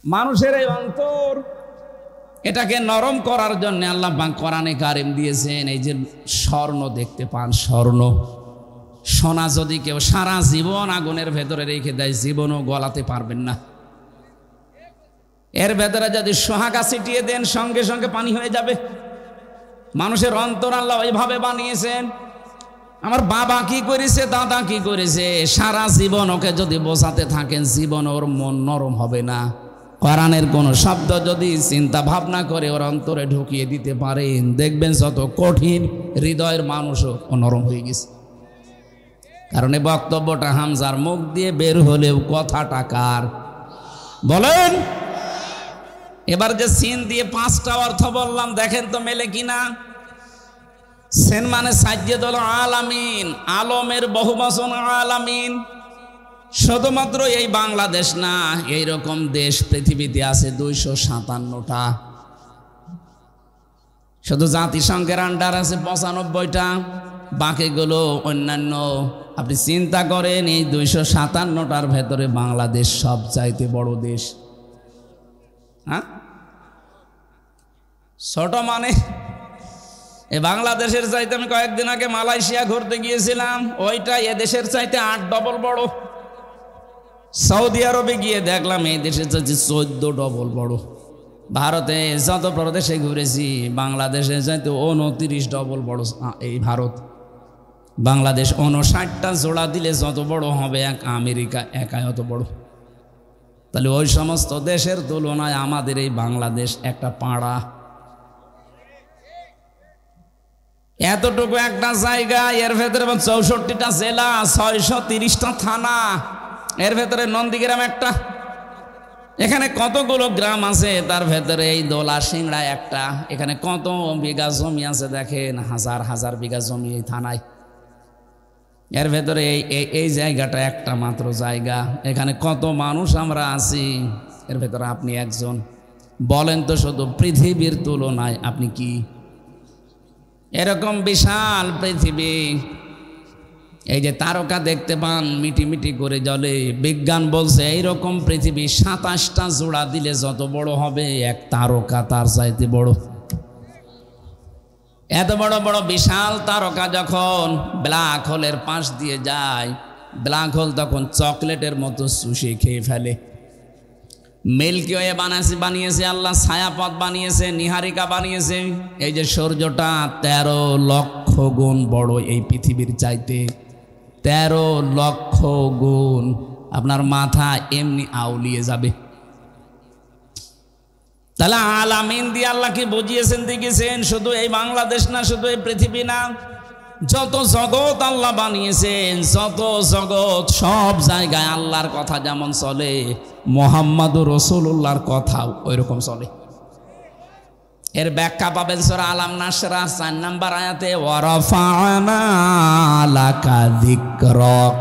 মানুষের এই অন্তর, এটাকে নরম করার জন্য আল্লাহ পাক কোরআনে কারিম দিয়েছেন। এই যে স্বর্ণ দেখতে পান, স্বর্ণ, সোনা যদি কেউ সারা জীবন আগুনের ভেতরে রেখে দেয়, জীবনও গলাতে পারবেন না। এর ভেতরে যদি সোহাগা ছিটিয়ে দেন, সঙ্গে সঙ্গে পানি হয়ে যাবে। মানুষের অন্তর আল্লাহ ওইভাবে বানিয়েছেন। আমার বাবা কি করেছে, দাদা কি করেছে, সারা জীবন ওকে যদি বোঝাতে থাকেন, জীবন ওর মন নরম হবে না। কোরআনের কোন শব্দ যদি চিন্তা ভাবনা করে ওর অন্তরে ঢুকিয়ে দিতে পারেন, দেখবেন যত কঠিন হৃদয়ের মানুষও নরম হয়ে গেছে। কারণ এই বক্তব্যটা হামজার মুখ দিয়ে বের হলেও কথাটা কার বলেন? এবার যে সিন দিয়ে 5টা অর্থ বললাম, দেখেন তো মেলে কিনা। সেন মানে সাজ্জেদুল আলামিন, আলমের বহুবচন আলামিন। শুধুমাত্র এই বাংলাদেশ না, এইরকম দেশ পৃথিবীতে আছে 257টা। শুধু জাতিসংঘের আন্ডার আছে 95টা, বাকিগুলো অন্যান্য। আপনি চিন্তা করেন, এই 257টার ভেতরে বাংলাদেশ সবচাইতে বড় দেশ। হ্যাঁ, ছোট মানে এই বাংলাদেশের চাইতে, আমি কয়েকদিন আগে মালয়েশিয়া ঘুরতে গিয়েছিলাম, ওইটা এদেশের চাইতে 8 ডবল বড়। সৌদি আরবে গিয়ে দেখলাম এই দেশের চাইতে 14 ডবল বড়। ভারতে যত প্রদেশে ঘুরেছি, বাংলাদেশের চাইতে 29 ডবল বড় এই ভারত। বাংলাদেশ 59টা জোড়া দিলে যত বড় হবে এক আমেরিকা একাই অত বড়। তাহলে ওই সমস্ত দেশের তুলনায় আমাদের এই বাংলাদেশ একটা পাড়া। এতটুকু একটা জায়গা, এর ভেতরে 64টা জেলা, 630টা থানা, এর ভেতরে নন্দীগ্রাম একটা। এখানে কতগুলো গ্রাম আছে, তার ভেতরে এই দোলা সিংড়া একটা। এখানে কত বিঘা জমি আছে দেখেন, হাজার হাজার বিঘা জমি এই থানায়। এর ভেতরে এই জায়গাটা একটা মাত্র জায়গা। এখানে কত মানুষ আমরা আছি, এর ভেতরে আপনি একজন। বলেন তো, শুধু পৃথিবীর তুলনায় আপনি কি? এরকম বিশাল পৃথিবী, এই যে তারকা দেখতে পান মিটি মিটি করে জ্বলে, বিজ্ঞান বলছে এইরকম পৃথিবী 27টা জোড়া দিলে যত বড় হবে এক তারকা তার চাইতে বড়। এত বড় বড় বিশাল তারকা যখন ব্ল্যাক হোলের পাশ দিয়ে যায়, ব্ল্যাক হোল তখন চকলেটের মতো চুষে খেয়ে ফেলে। মিল্কি ওয়ে বানিয়েছে আল্লাহ, ছায়াপথ বানিয়েছে, নিহারিকা বানিয়েছে। এই যে সূর্যটা 13 লক্ষ গুণ বড় এই পৃথিবীর চাইতে, 13 লক্ষ গুণ। আপনার মাথা এমনি আউলিয়ে যাবে। তাহলে আলামিন দিয়ে আল্লাহ কি বুঝিয়েছেন দেখেছেন? শুধু এই বাংলাদেশ না, শুধু এই পৃথিবী না, যত জগৎ আল্লাহ বানিয়েছেন, যত জগৎ, সব জায়গায় আল্লাহর কথা যেমন চলে, মুহাম্মাদুর রাসূলুল্লাহর কথাও ওইরকম চলে। এর ব্যাখ্যা পাবেন সূরা আলাম নাসরা 4 নম্বর আয়াতে, ওয়ারাফা'না লাকা যিকরাক।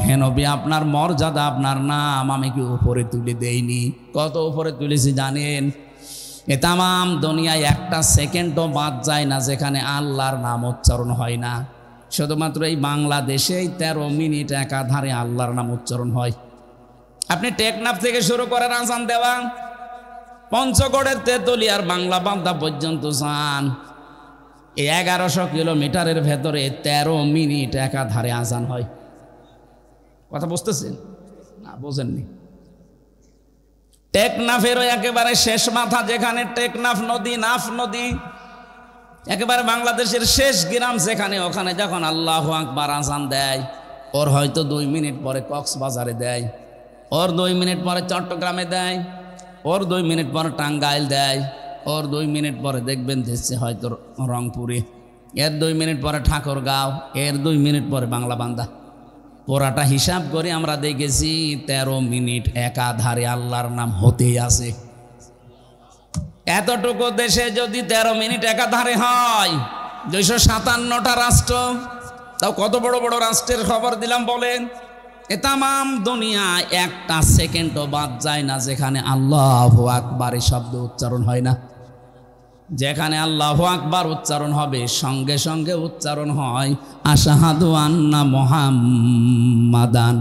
হে নবী, আপনার মর্যাদা, আপনার নাম আমি কি উপরে তুলে দেইনি? কত উপরে তুলেছি জানেন? এ তামাম দুনিয়ায় একটা সেকেন্ডও বাদ যায় না যেখানে আল্লাহর নাম উচ্চারণ হয় না। শুধুমাত্র এই বাংলাদেশেই 13 মিনিট একাধারে আল্লাহর নাম উচ্চারণ হয়। আপনি টেকনাফ থেকে শুরু করেন আজান দেওয়া, পঞ্চগড়ের তেতুলিয়ার বাংলা বান্দা পর্যন্ত যান, এই 1100 কিলোমিটারের ভেতরে 13 মিনিট একাধারে আজান হয়। কথা বুঝতেছেন না? বোঝেননি? টেকনাফেরও একেবারে শেষ মাথা, যেখানে টেকনাফ নদী, নাফ নদী, একেবারে বাংলাদেশের শেষ গ্রাম যেখানে, ওখানে যখন আল্লাহু আকবার আজান দেয়, ওর হয়তো 2 মিনিট পরে কক্সবাজারে দেয়, ওর 2 মিনিট পরে চট্টগ্রামে দেয়, ওর 2 মিনিট পরে টাঙ্গাইল দেয়, ওর 2 মিনিট পরে দেখবেন দিচ্ছে হয়তো রংপুরে, এর 2 মিনিট পরে ঠাকুরগাঁও, এর 2 মিনিট পরে বাংলা বান্দা। পুরাটা হিসাব করে আমরা দেখেছি 13 মিনিট একাধারে আল্লাহর নাম হতেই আছে। এতটুকু দেশে যদি 13 মিনিট একাধারে হয়, 257টা রাষ্ট্র, তাও কত বড় বড় রাষ্ট্রের খবর দিলাম বলেন। এ তামাম দুনিয়ায় একটা সেকেন্ডও বাদ যায় না যেখানে আল্লাহু আকবার শব্দ উচ্চারণ হয় না। যেখানে আল্লাহু আকবার উচ্চারণ হবে, সঙ্গে সঙ্গে উচ্চারণ হয় আশহাদু আন্না মুহাম্মাদান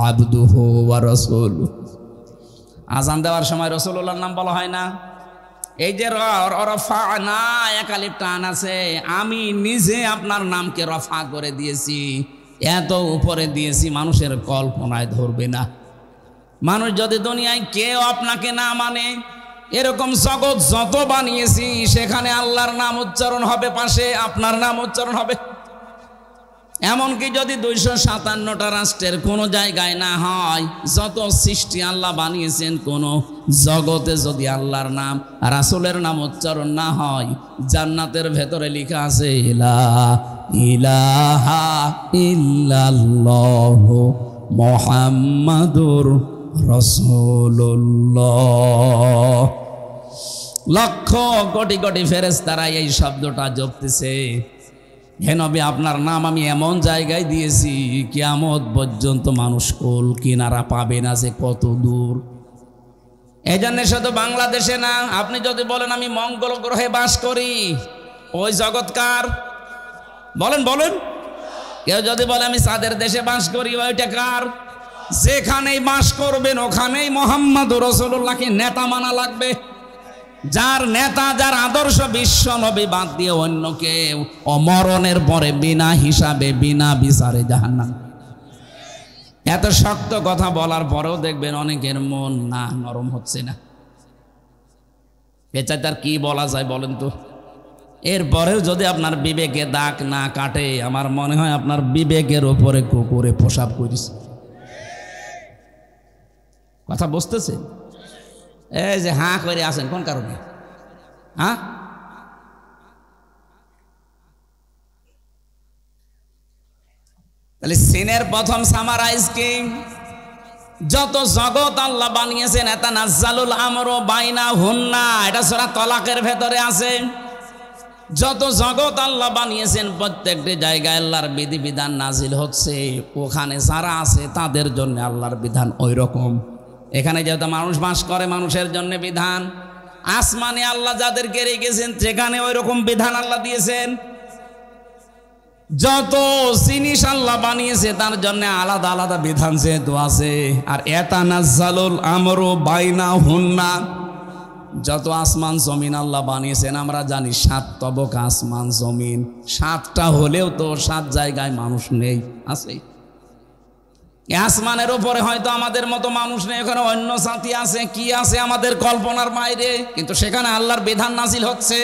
আবদুহু ওয়া রাসূলুহু। আজান দেওয়ার সময় রাসূলুল্লাহর নাম বলা হয় না? এই যে রফানা এক আলিফ টান আছে, আমি নিজে আপনার নামকে রফা করে দিয়েছি, এত উপরে দিয়েছি মানুষের কল্পনায় ধরবে না। মানুষ যদি দুনিয়ায় কেউ আপনাকে না মানে, এরকম জগৎ যত বানিয়েছি সেখানে আল্লাহর নাম উচ্চারণ হবে, পাশে আপনার নাম উচ্চারণ হবে। এমনকি যদি 257টা রাষ্ট্রের কোনো জায়গায় না হয়, যত সৃষ্টি আল্লাহ বানিয়েছেন কোন জগতে যদি আল্লাহর নাম রাসূলের নাম উচ্চারণ না হয়, জান্নাতের ভেতরে লেখা আছে লা ইলাহা ইল্লাল্লাহু মুহাম্মাদুর রাসূলুল্লাহ। লক্ষ কোটি কোটি ফেরেশতারা এই শব্দটা জপতেছে, হে নবী আপনার নাম আমি এমন জায়গায় দিয়েছি কিয়ামত পর্যন্ত মানুষ কোল কিনারা পাবে না যে কত দূর। এই জন্য শুধু বাংলাদেশে না, আপনি যদি বলেন আমি মঙ্গল গ্রহে বাস করি, ওই জগৎকার বলেন বলেন। কেউ যদি বলে আমি চাঁদের দেশে বাস করি, ওইটা কার? যেখানেই বাস করবেন ওখানেই মুহাম্মদুর রাসূলুল্লাহকে নেতা মানা লাগবে। যার নেতা, যার আদর্শ বিশ্ব নবী বাদ দিয়ে অন্য কেউ অমরণের পরে বিনা হিসাবে বিনা বিচারে জাহান্নাম। এত শক্ত কথা বলার পরেও দেখবেন অনেকের মন না নরম হচ্ছে না। এ চাই তার কি বলা যায় বলেন তো? এরপরেও যদি আপনার বিবেকে দাগ না কাটে, আমার মনে হয় আপনার বিবেকের উপরে কুকুরে প্রসাব করিস। কথা বুঝতেছে? এই যে হাঁ করে আছেন কোন কারণে? হ্যাঁ, তাহলে সিনের প্রথম সামারাইজ কি? যত জগৎ আল্লাহ বানিয়েছেন এটা নাজ্জালুল আমরু বাইনা হুন্না, এটা সূরা তালাকের ভেতরে আছে। যত জগৎ আল্লাহ বানিয়েছেন প্রত্যেকটি জায়গায় আল্লাহর বিধিবিধান নাজিল হচ্ছে, ওখানে যারা আছে তাদের জন্য আল্লাহর বিধান ওই রকম। এখানে যেহেতু মানুষ বাস করে, মানুষের জন্য বিধান। আসমানে আল্লাহ যাদেরকে রেখেছেন সেখানে ওই রকম বিধান আল্লাহ দিয়েছেন। যত জিনিস আল্লাহ বানিয়েছে তার জন্য আলাদা আলাদা বিধান যেহেতু আছে। আর ইয়াতানাজ্জালুল আমরু বাইনা হুন্না, যত আসমান জমিন আল্লাহ বানিয়েছেন আমরা জানি 7 তবক আসমান জমিন, 7টা হলেও তো 7 জায়গায় মানুষ নেই, আছে। আসমানের উপরে হয়তো আমাদের মতো মানুষ নেই, ওখানে অন্য জাতি আছে, কি আছে আমাদের কল্পনার বাইরে, কিন্তু সেখানে আল্লাহর বিধান নাজিল হচ্ছে।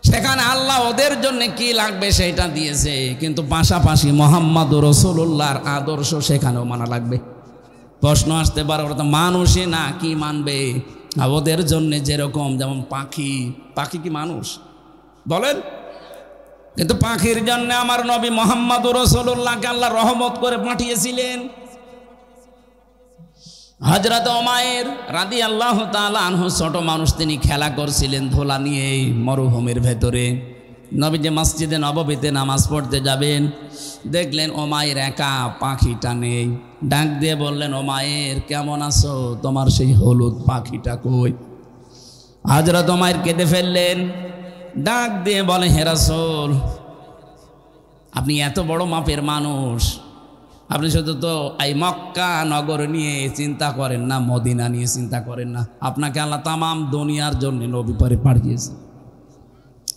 সেখানে আল্লাহ ওদের জন্য কি লাগবে সেটা দিয়েছে, কিন্তু পাশাপাশি মুহাম্মদুর রাসূলুল্লাহর আদর্শ সেখানেও মানা লাগবে। প্রশ্ন আসতে পারে ওরা তো মানুষই না, কি মানবে? ওদের জন্য যেরকম, যেমন পাখি, পাখি কি মানুষ বলেন? কিন্তু পাখির জন্য আমার নবী মুহাম্মদুর রাসূলুল্লাহকে আল্লাহ রহমত করে পাঠিয়েছিলেন। হযরত উমাইর রাদিয়াল্লাহু তাআলা আনহু ছোট মানুষ, তিনি খেলা করছিলেন ধোলা নিয়ে মরুভূমির ভেতরে। নবী যে মসজিদে নববীতে নামাজ পড়তে যাবেন, দেখলেন উমাইর একা, পাখিটা নেই। ডাক দিয়ে বললেন, উমাইর কেমন আছো? তোমার সেই হলুদ পাখিটা কই? হযরত উমাইর কেঁদে ফেললেন। ডাক দিয়ে বলে, হে রাসূল, আপনি এত বড় মাপের মানুষ, আপনি শুধু তো এই মক্কা নগর নিয়ে চিন্তা করেন না, মদিনা নিয়ে চিন্তা করেন না। আপনাকে আল্লাহ তামাম দুনিয়ার জন্য নবী পরে পাঠিয়েছে।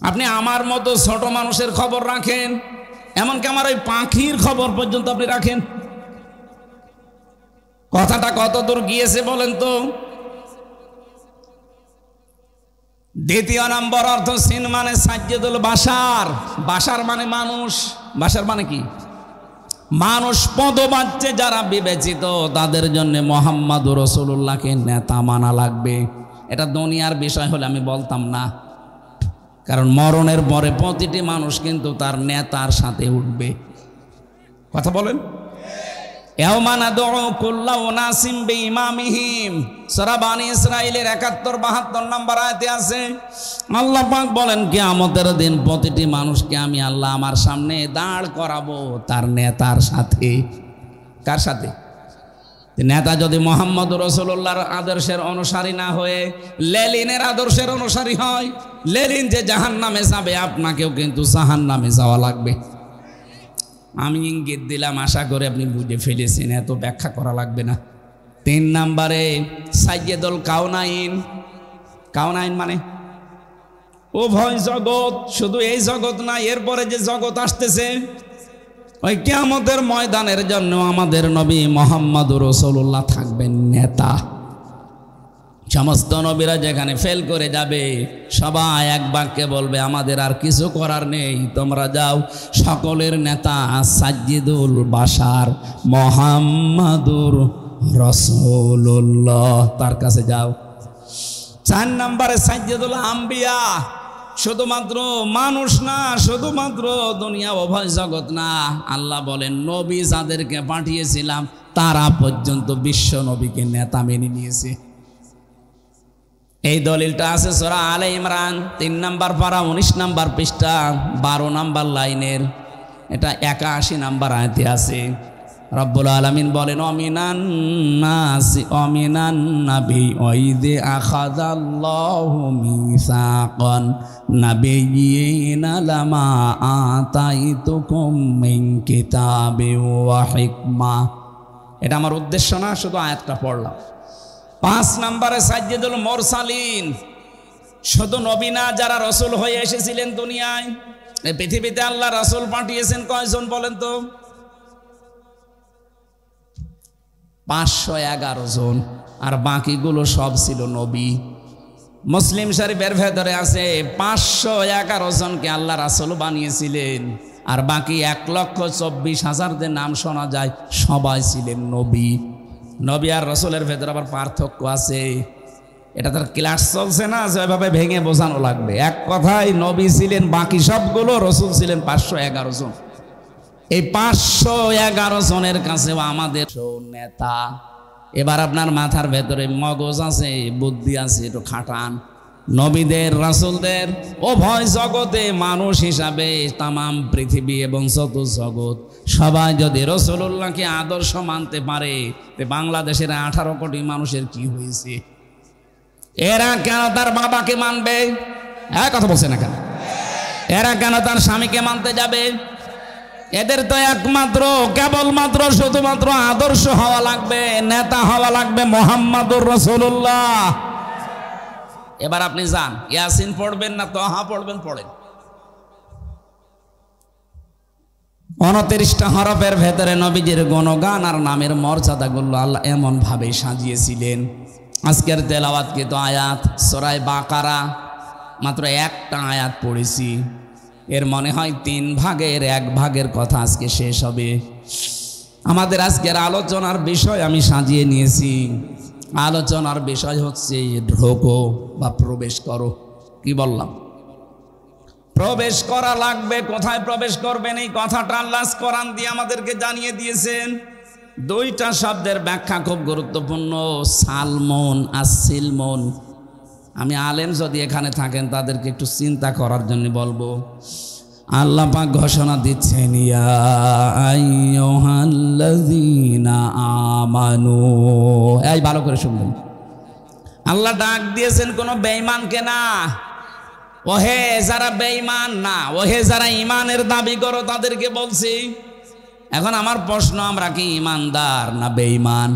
আপনি আমার মতো ছোট মানুষের খবর রাখেন, এমনকি আমার ওই পাখির খবর পর্যন্ত আপনি রাখেন। কথাটা কত দূর গিয়েছে বলেন তো? দ্বিতীয় নম্বর অর্থ সিন মানে সাজ্জাদুল বাশার, বাশার মানে মানুষ, বাশার মানে কি? মানুষ পদবাচ্যে যারা বিবেচিত তাদের জন্য মুহাম্মদুর রাসূলুল্লাহকে নেতা মানা লাগবে। এটা দুনিয়ার বিষয় হলে আমি বলতাম না, কারণ মরণের পরে প্রতিটি মানুষ কিন্তু তার নেতার সাথে উঠবে। কথা বলেন? ইয়াওমা নাদউ কুল্লা উনাসিম বিইমামিহিম, সূরা বনী ইসরাঈলের ৭১-৭২ নম্বর আয়াতে আছে। আল্লাহ পাক বলেন কিয়ামতের দিন প্রতিটি মানুষকে আমি আল্লাহ আমার সামনে দাঁড় করাবো তার নেতার সাথে। কার সাথে? নেতা যদি মুহাম্মদুর রাসূলুল্লাহর আদর্শের অনুসারী না হয়ে লেনিনের আদর্শের অনুসারী হয়, লেনিন যে জাহান্নামে যাবে আপনাকেও কিন্তু জাহান্নামে যাওয়া লাগবে। আমি ইঙ্গিত দিলাম, আশা করে আপনি বুঝে ফেলেছেন, এত ব্যাখ্যা করা লাগবে না। 3 নম্বরে সাইয়্যিদুল কাউনাইন। কাউনাইন মানে উভয় জগৎ, শুধু এই জগৎ না, এরপরে যে জগৎ আসতেছে ওই কিয়ামতের ময়দানের জন্য আমাদের নবী মুহাম্মদুর রাসূলুল্লাহ থাকবেন নেতা। সমস্ত নবীরা যেখানে ফেল করে যাবে সবাই এক বাক্যে বলবে আমাদের আর কিছু করার নেই, তোমরা যাও। সকলের নেতা সাইয়্যিদুল বাশার মুহাম্মদুর রাসূলুল্লাহ, তার কাছে যাও। 4 নম্বরে সাইয়্যিদুল আম্বিয়া, শুধুমাত্র মানুষ না, শুধুমাত্র দুনিয়া উভয় জগৎ না, আল্লাহ বলেন নবী যাদেরকে পাঠিয়েছিলাম তারা পর্যন্ত বিশ্ব নবীকে নেতা মেনে নিয়েছে। এই দলিলটা আছে সূরা আলে ইমরান 3 নম্বর পারা 19 নম্বর পৃষ্ঠা 12 নম্বর লাইনের, এটা 81 নম্বর আয়াতে আছে। রব্বুল আলামিন বলেন অমিনান নাসি অমিনান নাবি ওয়াইদে আখাযাল্লাহু মিসাকান নাবিয়িনা লামা আতাইতুকুম মিন কিতাবিন ওয়া হিকমা। এটা আমার উদ্দেশ্য না, শুধু আয়াতটা পড়লাম। 5 নম্বরে সাইয়্যিদুল মুরসালিন, শুধু নবী না, যারা রাসূল হয়ে এসেছিলেন দুনিয়ায়। এই পৃথিবীতে আল্লাহ রাসূল পাঠিয়েছেন কয়জন বলেন তো? 511 জন, আর বাকিগুলো সব ছিল নবী। মুসলিম শরীফের ভেতরে আছে 511 জনকে আল্লাহ রাসূল বানিয়েছিলেন, আর বাকি 1,24,000 নাম শোনা যায় সবাই ছিলেন নবী। নবী আর রাসূলের ভেতরে আবার পার্থক্য আছে, এটা তার ক্লাস চলছে না, যেভাবে ভেঙে বোঝানো লাগবে। এক কথায় নবী ছিলেন বাকি সবগুলো, রাসূল ছিলেন 511 জন। এই 511 জনের কাছেও আমাদের নেতা। এবার আপনার মাথার ভেতরে মগজ আছে, বুদ্ধি আছে, একটু খাটান। নবীদের রাসূলদের উভয় জগতে মানুষ হিসাবে তামাম পৃথিবী এবং যত জগৎ সবাই যদি রাসূলুল্লাহকে আদর্শ মানতে পারে, বাংলাদেশের 18 কোটি মানুষের কি হয়েছে? এরা কেন তার বাবাকে মানবে? কথা বলছে না কেন? এরা কেন তার স্বামীকে মানতে যাবে? এদের তো একমাত্র কেবলমাত্র শুধুমাত্র আদর্শ হওয়া লাগবে, নেতা হওয়া লাগবে মুহাম্মদুর রাসূলুল্লাহ। এবার আপনি যান, ইয়াসিন পড়বেন না তোহা পড়বেন, পড়েন। 29টা হরফের ভেতরে নবীজির গুণগান আর নামের মর্যাদাগুলো আল্লাহ এমন ভাবে সাজিয়েছিলেন। আজকের তেলাওয়াতকৃত আয়াত সূরা বাকারা, মাত্র একটা আয়াত পড়েছি, এর মনে হয় 3 ভাগের 1 ভাগের কথা আজকে শেষ হবে। আমাদের আজকের আলোচনার বিষয় আমি সাজিয়ে নিয়েছি। আলোচনার বিষয় হচ্ছে ঢোকো বা প্রবেশ করো। কি বললাম? প্রবেশ করা লাগবে। কোথায় প্রবেশ করবেন এই কথাটা আল্লাহ কোরআন দিয়ে আমাদেরকে জানিয়ে দিয়েছেন। 2টা শব্দের ব্যাখ্যা খুব গুরুত্বপূর্ণ, সালমন আর সিলমন। আমি আলেম যদি এখানে থাকেন তাদেরকে একটু চিন্তা করার জন্য বলবো। আল্লাহ পাক ঘোষণা দিচ্ছেন ইয়া আইয়ুহাল্লাযীনা আমানু। এই ভালো করে শুনবেন, আল্লাহ ডাক দিয়েছেন কোনো বেঈমানকে না। ওহে যারা বেঈমান না, ওহে যারা ঈমানের দাবি করো তাদেরকে বলছি। এখন আমার প্রশ্ন, আমরা কি ঈমানদার না বেঈমান?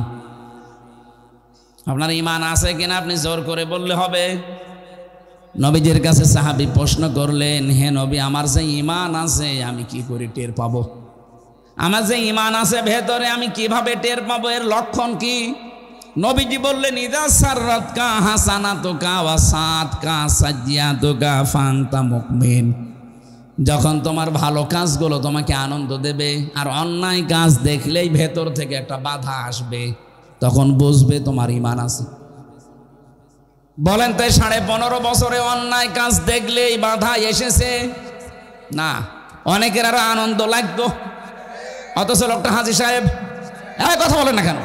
আপনার ঈমান আছে কিনা আপনি জোর করে বললে হবে। নবীজির কাছে সাহাবী প্রশ্ন করলেন, হে নবী, আমার যে ঈমান আছে আমি কি করে টের পাবো? আমার যে ঈমান আছে ভেতরে আমি কিভাবে টের পাবো? এর লক্ষণ কি? নবীজি বললেন ইযা সাররাতকা হাসানাতুকা ওয়া সাআতকা সাজ্জিয়াতুকা ফান্তা মুমিন। যখন তোমার ভালো কাজগুলো তোমাকে আনন্দ দেবে আর অন্যায় কাজ দেখলেই ভেতর থেকে একটা বাধা আসবে, তখন বুঝবে তোমার ঈমান আছে। বলেন তো 15.5 বছরে অন্যায় কাজ দেখলেই বাধা এসেছে না? অনেকের আরো আনন্দ লাগতো, অথচ লোকটা হাজী সাহেব কথা বলেন না কেন?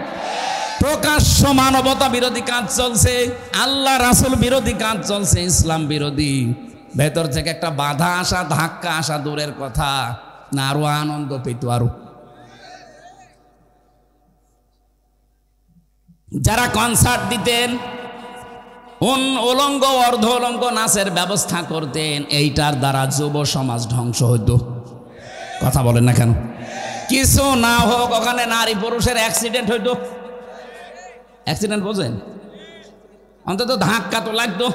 প্রকাশ্য মানবতা বিরোধী কাজ চলছে, আল্লাহ রাসূল বিরোধী কাজ চলছে, ইসলাম বিরোধী। ভেতর থেকে একটা বাধা আসা, ধাক্কা আসা দূরের কথা, না আরো আনন্দ পেত। আরো যারা কনসার্ট দিতেন, উলঙ্গ অর্ধ উলঙ্গ নাচের ব্যবস্থা করতেন, এইটার দ্বারা যুব সমাজ ধ্বংস হইতো। কথা বলেন না কেন? কিছু না হোক ওখানে নারী পুরুষের অ্যাক্সিডেন্ট হইতো। অ্যাক্সিডেন্ট বোঝেন, অন্তত ধাক্কা তো লাগতো।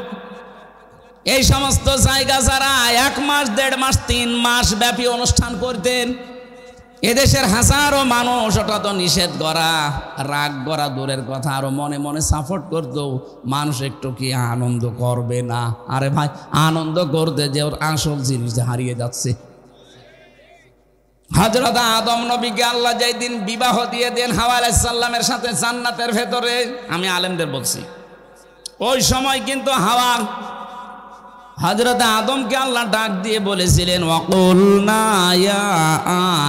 এই সমস্ত জায়গা যারা 1 মাস 1.5 মাস 3 মাস ব্যাপী অনুষ্ঠান করতেন, এদেশের হাজারো মানুষ ওটা তো নিষেধ করা, রাগ করা দূরের কথা, আরো মনে মনে সাপোর্ট করতো। মানুষ একটু কি আনন্দ করবে না? আরে ভাই, আনন্দ করতে যে ওর আসল জিনিস হারিয়ে যাচ্ছে। হযরত আদম নবীকে আল্লাহ যেই দিন বিবাহ দিয়ে দেন হাওয়া আলাইহিস সালামের সাথে জান্নাতের ভেতরে, আমি আলেমদের বলছি, ওই সময় কিন্তু হাওয়া হযরত আদমকে আল্লাহ ডাক দিয়ে বলেছিলেন, ওয়াকুলনা ইয়া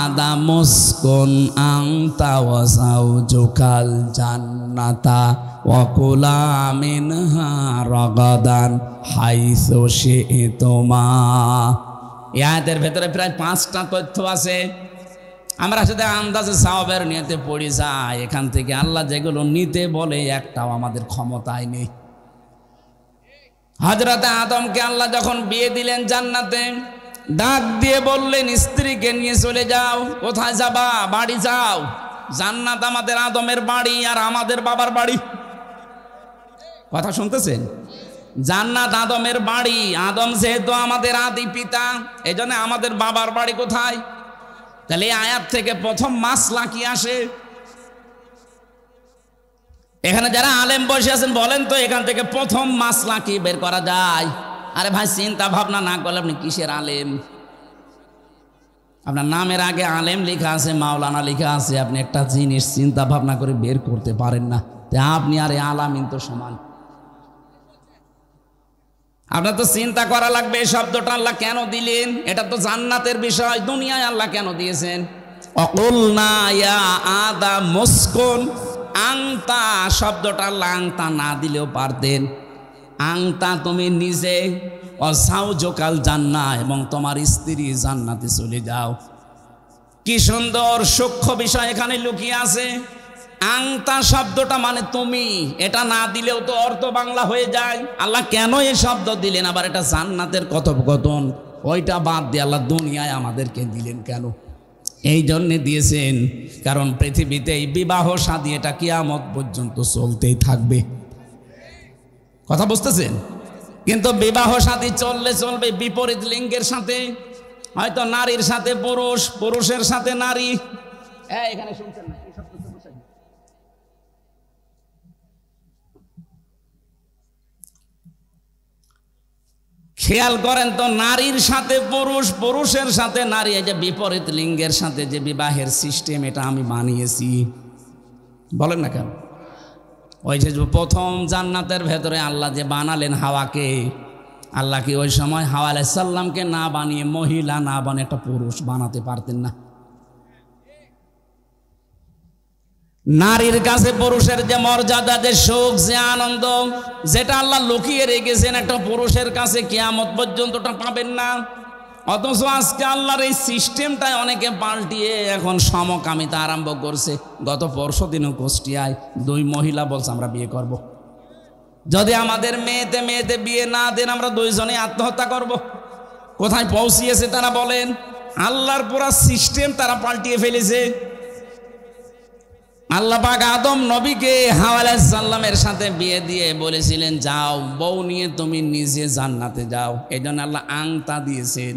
আদম উসকুন আনতা ওয়া যাওজুকাল জান্নাতা ওয়া কুলা মিনহা রাগাদান হাইসু শি'তুমা। এই আয়াতের ভেতরে প্রায় 5টা তথ্য আছে। আমরা শুধু আন্দাজে সাওয়াবের নিয়তে পড়ি যাই, এখান থেকে আল্লাহ যেগুলো নিতে বলে একটাও আমাদের ক্ষমতায় নেই। হযরত আদমকে আল্লাহ যখন বিয়ে দিলেন জান্নাতে, ডাক দিয়ে বললেন স্ত্রীকে নিয়ে চলে যাও। কোথায় যাবা? বাড়ি যাও। জান্নাত আমাদের আদমের বাড়ি আর আমাদের বাবার বাড়ি। কথা শুনতেছেন? জান্নাত আদমের বাড়ি, আদম যেহেতু আমাদের আদি পিতা, এজন্য আমাদের বাবার বাড়ি কোথায়? তাহলে এই আয়াত থেকে প্রথম মাসলা কি আসে? এখানে যারা আলেম বসে আছেন বলেন তো, এখান থেকে প্রথম মাসলা কি বের করা যায়? আরে ভাই, চিন্তা ভাবনা না করলে আপনি কিসের আলেম? আপনার নামের আগে আলেম লেখা আছে, মাওলানা লেখা আছে, আপনি একটা জিনিস চিন্তা ভাবনা করে বের করতে পারেন না, আপনি আর আলামিন তো সমান। আপনার তো চিন্তা করা লাগবে এই শব্দটা আল্লাহ কেন দিলেন। এটা তো জান্নাতের বিষয়, দুনিয়ায় আল্লাহ কেন দিয়েছেন? ওয়াকুলনা ইয়া আদম উসকুন আংতা শব্দটা আল্লাহ আংতা না দিলেও পারতেন। আংতা তুমি নিজে, ওয়াসাউজুকাল জান্নাহ এবং তোমার স্ত্রী জান্নাতে চলে যাও। কি সুন্দর সূক্ষ্ম বিষয় এখানে লুকিয়ে আছে। আংতা শব্দটা মানে তুমি, এটা না দিলেও তো অর্থ বাংলা হয়ে যায়। আল্লাহ কেন এই শব্দ দিলেন? আবার এটা জান্নাতের কথোপকথন, ওইটা বাদ দিয়ে আল্লাহ দুনিয়ায় আমাদেরকে দিলেন কেন? এই জন্যে দিয়েছেন কারণ পৃথিবীতে এই বিবাহ শাদী এটা কিয়ামত পর্যন্ত চলতেই থাকবে। কথা বুঝতেছেন? কিন্তু বিবাহ শাদী চললে চলবে বিপরীত লিঙ্গের সাথে, হয়তো নারীর সাথে পুরুষ, পুরুষের সাথে নারী। এখানে শুনছেন না? খেয়াল করেন তো, নারীর সাথে পুরুষ, পুরুষের সাথে নারী, এই যে বিপরীত লিঙ্গের সাথে যে বিবাহের সিস্টেম, এটা আমি বানিয়েছি। বলেন না কেন? ওই যে প্রথম জান্নাতের ভেতরে আল্লাহ যে বানালেন হাওয়াকে, আল্লাহ কি ওই সময় হাওয়া আলাইহিস সালামকে না বানিয়ে, মহিলা না বানিয়ে একটা পুরুষ বানাতে পারতেন না? নারীর কাছে পুরুষের যে মর্যাদা, যে সুখ, যে আনন্দ, যেটা আল্লাহ লুকিয়ে রেখেছেন একটা পুরুষের কাছে কিয়ামত পর্যন্ত ওটা পাবেন না। অথচ আজকে আল্লাহর এই সিস্টেমটাই অনেকে পাল্টিয়ে এখন সমকামিতা আরম্ভ করছে। গত পরশু দিনও কুষ্টিয়ায় 2 মহিলা বলছে আমরা বিয়ে করব। যদি আমাদের মেয়েতে বিয়ে না দেন আমরা 2 জনে আত্মহত্যা করব। কোথায় পৌঁছিয়েছে তারা বলেন? আল্লাহর পুরা সিস্টেম তারা পাল্টিয়ে ফেলেছে। আল্লাহ পাক আদম নবীকে হাওয়া আলাইহিস সালামের সাথে বিয়ে দিয়ে বলেছিলেন, যাও বউ নিয়ে তুমি নিজে জান্নাতে যাও। এই জন্য আল্লাহ আংতা দিয়েছেন।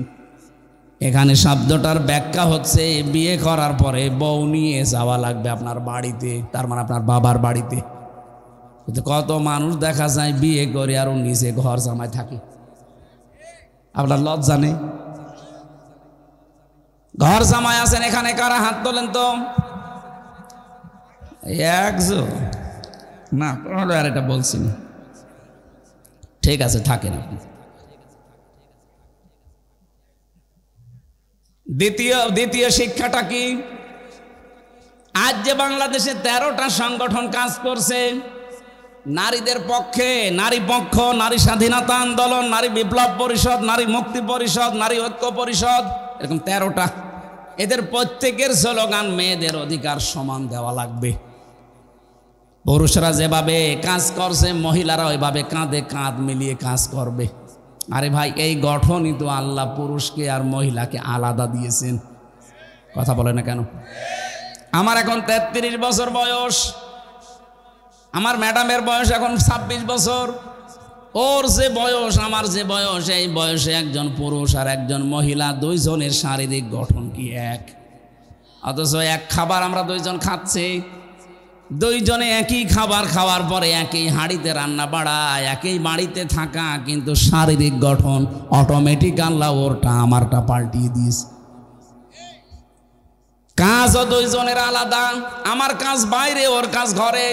এখানে শব্দটার ব্যাখ্যা হচ্ছে বিয়ে করার পরে বউ নিয়ে যাওয়া লাগবে আপনার বাড়িতে, তার মানে আপনার বাবার বাড়িতে। কিন্তু কত মানুষ দেখা যায় বিয়ে করে আরও নিজে ঘর জামায় থাকে। আপনার লজ্জা নেই? ঘর জামাই আছেন এখানে কারা? হাত তোলেন তো। একজন না, আর এটা বলছি না। ঠিক আছে, থাকেন আপনি। দ্বিতীয় শিক্ষাটা কি? আজ যে বাংলাদেশে 13টা সংগঠন কাজ করছে নারীদের পক্ষে, নারী পক্ষ, নারী স্বাধীনতা আন্দোলন, নারী বিপ্লব পরিষদ, নারী মুক্তি পরিষদ, নারী ঐক্য পরিষদ, এরকম 13টা। এদের প্রত্যেকের স্লোগান মেয়েদের অধিকার সমান দেওয়া লাগবে। পুরুষরা যেভাবে কাজ করছে মহিলারা ওইভাবে কাঁধে কাঁধ মিলিয়ে কাজ করবে। আরে ভাই, এই গঠনই তো আল্লাহ পুরুষকে আর মহিলাকে আলাদা দিয়েছেন। কথা বলে না কেন? আমার এখন 33 বছর বয়স। আমার ম্যাডামের বয়স এখন 26 বছর। ওর যে বয়স আমার যে বয়স, এই বয়সে একজন পুরুষ আর একজন মহিলা দুইজনের শারীরিক গঠন কি এক? অথচ এক খাবার আমরা দুইজন খাচ্ছি, দুইজনে একই খাবার খাওয়ার পরে একই হাঁড়িতে রান্না বাড়া, একই বাড়িতে থাকা, কিন্তু শারীরিক গঠন অটোমেটিক আল্লাহ ওরটা আমারটা পাল্টিয়ে দিয়েছে। কাজও দুইজনের আলাদা, আমার কাজ বাইরে, ওর কাজ ঘরে।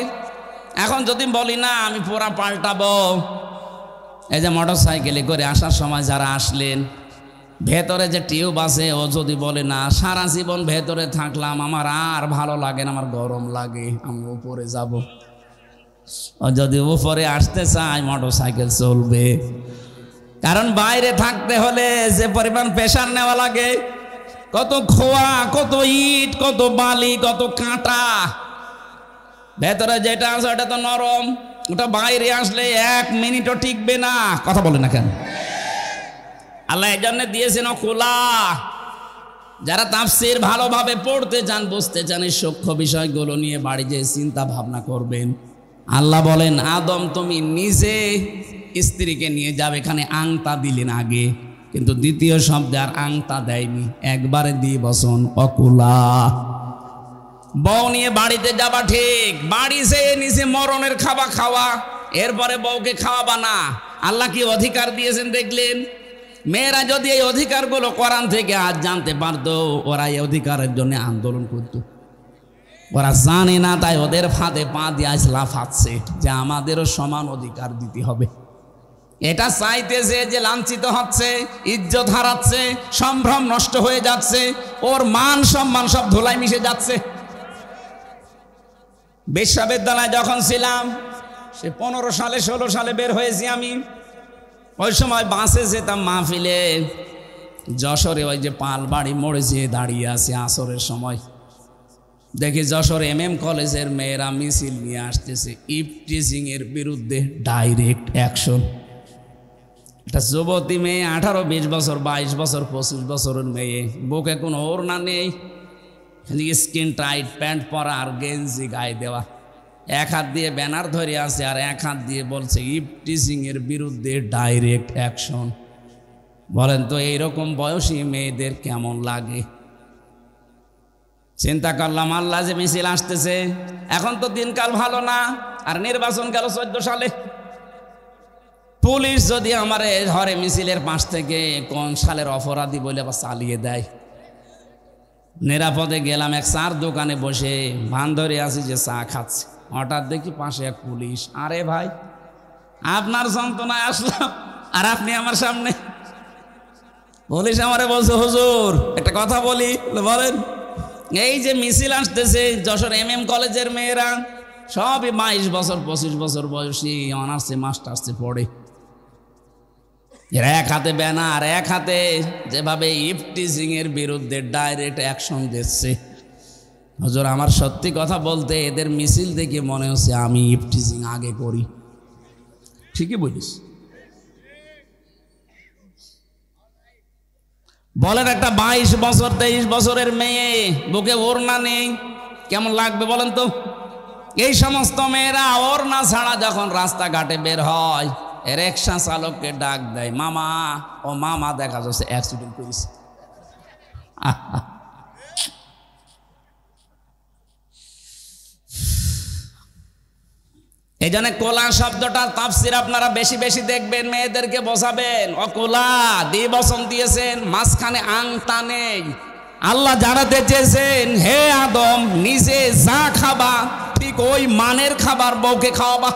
এখন যদি বলি না আমি পুরা পাল্টাবো, এই যে মোটর সাইকেলে করে আসার সময় যারা আসলেন, ভেতরে যে টিউব আছে, ও যদি বলে না সারা জীবন ভেতরে থাকলাম, আমার আর ভালো লাগে না, আমার গরম লাগে, আমি উপরে যাব, ও যদি উপরে আসতে চায় মোটর সাইকেল চলবে। কারণ বাইরে থাকতে হলে যে পরিমাণ প্রেশার নেওয়া লাগে, কত খোয়া, কত ইট, কত বালি, কত কাঁটা, ভেতরে যেটা আছে ওটা তো নরম, ওটা বাইরে আসলে 1 মিনিটও টিকবে না। কথা বলে না কেন? আল্লাহ এই জন্য দিয়েছেন খোলা। যারা তাফসীর ভালোভাবে পড়তে চান, বুঝতে চান, এই সূক্ষ্ম বিষয়গুলো নিয়ে বাড়ি যেয়ে চিন্তা ভাবনা করবেন। আল্লাহ বলেন, আদম তুমি নিজে স্ত্রীকে নিয়ে যাবে, এখানে আংতা দিলেন আগে, কিন্তু দ্বিতীয় শব্দে আর আংতা দেয়নি, একবারে দিয়ে বসন অকুলা। বউ নিয়ে বাড়িতে যাবা ঠিক, বাড়ি যেয়ে নিচে মরণের খাওয়া খাওয়া, এরপরে বউকে খাওয়াবা না। আল্লাহ কি অধিকার দিয়েছেন দেখলেন? মেয়েরা যদি এই অধিকারগুলো কোরআন থেকে আজ জানতে পারতো, ওরা এই অধিকারের জন্য আন্দোলন করত। ওরা জানে না, তাই ওদের ফাঁদে পা দিয়ে আজ লাফাচ্ছে যে আমাদেরও সমান অধিকার দিতে হবে। এটা চাইতেছে যে লাঞ্ছিত হচ্ছে, ইজ্জত হারাচ্ছে, সম্ভ্রম নষ্ট হয়ে যাচ্ছে, ওর মান সম্মান সব ধুলাই মিশে যাচ্ছে। বিশ্ববিদ্যালয়ে যখন ছিলাম, সে 15 সালে 16 সালে বের হয়েছি আমি, ওই সময় বাসে যেতাম মাহফিলে, যশোরে ওই যে পালবাড়ি মোড়ে যেয়ে দাঁড়িয়ে আছে আসরের সময়, দেখি যশোর MM কলেজের মেয়েরা মিছিল নিয়ে আসতেছে ইফটিজিং এর বিরুদ্ধে ডাইরেক্ট অ্যাকশন। একটা যুবতী মেয়ে, 18-20 বছর, 22 বছর, 25 বছরের মেয়ে, বুকে কোনো ওড়না নেই, স্কিন টাইট প্যান্ট পরা আর গেঞ্জি গায়ে দেওয়া, এক হাত দিয়ে ব্যানার ধরে আছে আর এক হাত দিয়ে বলছে ইফটিজিং এর বিরুদ্ধে ডাইরেক্ট অ্যাকশন। বলেন তো এইরকম বয়সী মেয়েদের কেমন লাগে? চিন্তা করলাম, আল্লাহ যে মিছিল আসতেছে, এখন তো দিনকাল ভালো না, আর নির্বাচন গেল 14 সালে। পুলিশ যদি আমার ধরে মিছিলের পাশ থেকে কোন সালের অপরাধী বলে আবার চালিয়ে দেয়। নিরাপদে গেলাম, এক চার দোকানে বসে ভান ধরে আছি যে চা খাচ্ছি, হঠাৎ দেখি পাশে এক পুলিশ। আরে ভাই, আপনার যন্ত্রণায় আসলাম আর আপনি আমার সামনে। পুলিশ আমারে বলছে, হুজুর একটা কথা বলি। বলেন। এই যে মিছিল আসতেছে, যশোর MM কলেজের মেয়েরা সবই 22 বছর 25 বছর বয়সী, অনার্সে মাস্টার্সে পড়ে। এরা এক হাতে ব্যানার, এক হাতে যেভাবে ইফটিজিং এর বিরুদ্ধে ডাইরেক্ট অ্যাকশন দিচ্ছে। হুজুর আমার সত্যি কথা বলতে এদের মিছিল দেখে মনে হচ্ছে আমি ইফটিজিং আগে করি। ঠিকই বলিস। বলেন, একটা 22 বছর 23 বছরের মেয়ে, বুকে ওড়না নেই, কেমন লাগবে বলেন তো? এই সমস্ত মেয়েরা ওড়না ছাড়া যখন রাস্তাঘাটে বের হয়, রিক্সা চালককে ডাক দেয়, মামা। ও মামা দেখা যাচ্ছে অ্যাক্সিডেন্ট করেছে। এই জন্য কোলা শব্দটার তাফসির আপনারা বেশি বেশি দেখবেন, মেয়েদেরকে বোঝাবেন। অকুলা দ্বিবচন দিয়েছেন, মাঝখানে আংতা নেই। আল্লাহ জানাতে চেয়েছেন, হে আদম, নিজে যা খাবা ঠিক ওই মানের খাবার বউকে খাওয়াবা।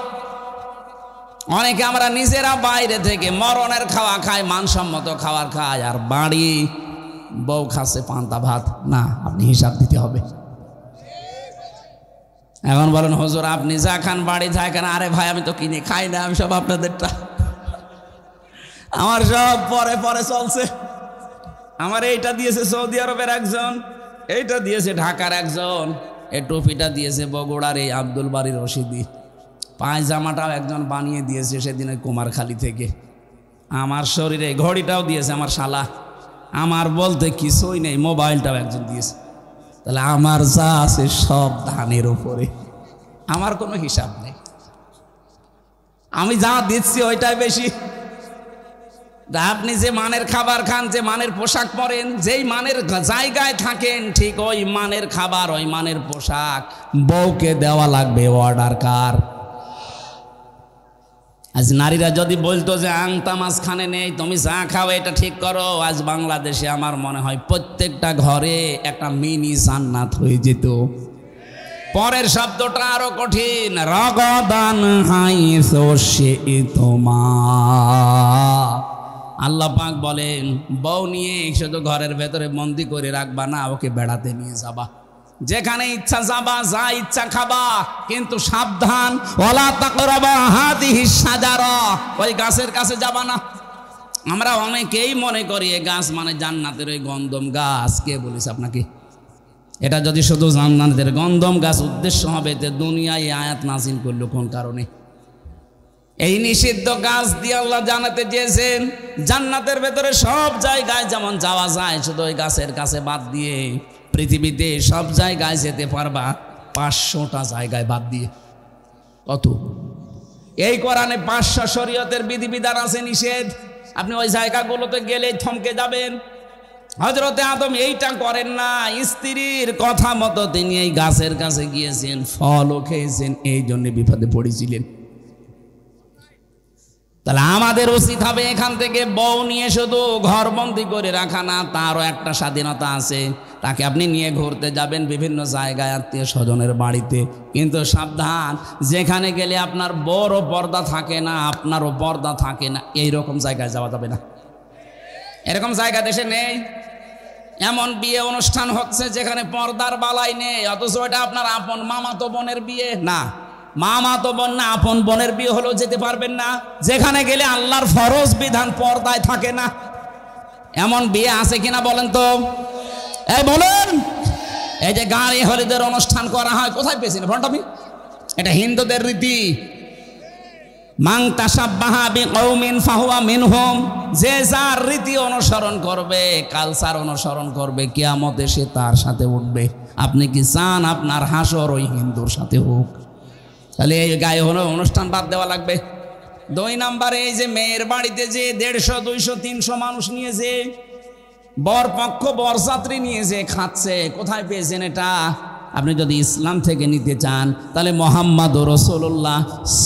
অনেকে আমরা নিজেরা বাইরে থেকে মরণের খাওয়া খাই, মানসম্মত খাবার খাই, আর বাড়ি বউ খাচ্ছে পান্তা ভাত। না, আপনি হিসাব দিতে হবে। এখন বলেন, হুজুর আপনি যা খান বাড়ি থাকেন। আরে ভাই, আমি তো কিনে খাই না, আমি সব আপনাদেরটা, আমার সব পরে পরে চলছে। আমার এইটা দিয়েছে সৌদি আরবের একজন, এইটা দিয়েছে ঢাকার একজন, এই টুপিটা দিয়েছে বগুড়ার এই আব্দুল বাড়ি রশিদি, পায়জামাটাও একজন বানিয়ে দিয়েছে সেদিন ওই কুমারখালী থেকে। আমার শরীরে ঘড়িটাও দিয়েছে আমার শালা। আমার বলতে কিছুই নেই, মোবাইলটাও একজন দিয়েছে। তাহলে আমার যা আছে সব ধানের উপরে, আমার কোনো হিসাব নেই। আমি যা দিচ্ছি ওইটাই বেশি। আপনি যে মানের খাবার খান, যে মানের পোশাক পরেন, যেই মানের জায়গায় থাকেন, ঠিক ওই মানের খাবার, ওই মানের পোশাক বউকে দেওয়া লাগবে। অর্ডার কার? আজ নারীরা যদি বলতো যে আংটা মাঝখানে নেই, তুমি যা খাও এটা ঠিক করো, আজ বাংলাদেশে আমার মনে হয় প্রত্যেকটা ঘরে একটা মিনি জান্নাত হয়ে যেত। পরের শব্দটা আরো কঠিন, রগদান হাইসো শি'তুমা। আল্লাহ পাক বলেন, বউ নিয়ে শুধু ঘরের ভেতরে বন্দি করে রাখবা না, ওকে বেড়াতে নিয়ে যাবা, যেখানে ইচ্ছা যাবা, যা ইচ্ছা খাবা, কিন্তু সাবধান, ওয়ালা তাকরাবা হাদিহিস শাজারা, ওই গাছের কাছে যাবা না। আমরা অনেকেই মনে করি এই গাছ মানে জান্নাতের ওই গন্ধম গাছ। কে বলেছে আপনাকে? এটা যদি শুধু জান্নাতের গন্ধম গাছ উদ্দেশ্য হবে, তে দুনিয়ায় আয়াত নাযিল করলো কোন কারণে? এই নিষিদ্ধ গাছ দিয়ে আল্লাহ জানাতে চেয়েছেন জান্নাতের ভেতরে সব জায়গায় যেমন যাওয়া যায়, শুধু ওই গাছের কাছে বাদ দিয়ে পৃথিবীতে সব জায়গায় যেতে পারবা, 500টা জায়গায় বাদ দিয়ে। কত? এই কোরআনে 500 শরীয়তের বিধিবিধান আছে নিষেধ। আপনি ওই জায়গাগুলোতে গেলেই থমকে যাবেন। হযরতে আদম এইটা করেন না, স্ত্রীর কথা মতো তিনি এই গাছের কাছে গিয়েছেন, ফলও খেয়েছেন, এই জন্য বিপদে পড়েছিলেন। তাহলে আমাদের উচিত হবে এখান থেকে বউ নিয়ে শুধু ঘরবন্দি করে রাখা না, তারও একটা স্বাধীনতা আছে। তাকে আপনি নিয়ে ঘুরতে যাবেন বিভিন্ন জায়গায়, আত্মীয় স্বজনের বাড়িতে, কিন্তু সাবধান, যেখানে গেলে আপনার বড় পর্দা থাকে না, আপনারও পর্দা থাকে না, এইরকম জায়গায় যাওয়া যাবে না। এরকম জায়গা দেশে নেই। এমন বিয়ে অনুষ্ঠান হচ্ছে যেখানে পর্দার বালাই নেই, অথচ এটা আপনার আপন মামাতো বোনের বিয়ে না, মামাতো বোন না, আপন বোনের বিয়ে হলেও যেতে পারবেন না, যেখানে গেলে আল্লাহর ফরজ বিধান পর্দায় থাকে না। এমন বিয়ে আছে কিনা বলেন তো? এই বলেন, এই যে গাড়ি হলিদের অনুষ্ঠান করা হয়, কোথায় পেয়েছেন ভণ্ডামি? এটা হিন্দুদের রীতি। মান তাশাব্বাহা বিকওমিন ফাহুয়া মিনহুম, যে যার রীতি অনুসরণ করবে, কালচার অনুসরণ করবে, কিয়ামতে সে তার সাথে উঠবে। আপনি কি চান আপনার হাসর ওই হিন্দুর সাথে হোক? তাহলে এই গায়ে হলো অনুষ্ঠান বাদ দেওয়া লাগবে। 2 নম্বরে, এই যে মেয়ের বাড়িতে যে 150, 200, 300 মানুষ নিয়ে যে বর পক্ষ বরযাত্রী নিয়ে যে খাচ্ছে, কোথায় পেয়েছেন এটা? আপনি যদি ইসলাম থেকে নিতে চান, তাহলে মুহাম্মদ রাসূলুল্লাহ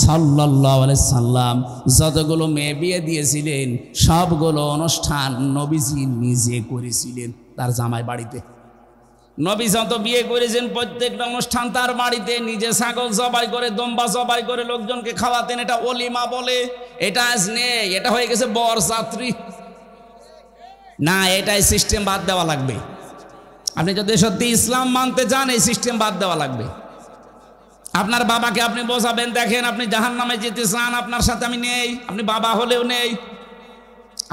সাল্লাল্লাহু আলাইহি সাল্লাম যতগুলো মেয়ে বিয়ে দিয়েছিলেন, সবগুলো অনুষ্ঠান নবীজি নিজে করেছিলেন তার জামাই বাড়িতে। নবী যত বিয়ে করেছেন প্রত্যেকটা অনুষ্ঠান তার বাড়িতে নিজে ছাগল জবাই করে, দম্বা জবাই করে লোকজনকে খাওয়াতেন। এটা ওলিমা বলে। এটা আজ নেই, এটা হয়ে গেছে বরযাত্রী। না, এটাই সিস্টেম বাদ দেওয়া লাগবে। আপনি যদি সত্যি ইসলাম মানতে চান, এই সিস্টেম বাদ দেওয়া লাগবে। আপনার বাবাকে আপনি বোঝাবেন, দেখেন আপনি জাহান্নামে যেতে চান, আপনার সাথে আমি নেই, আপনি বাবা হলেও নেই।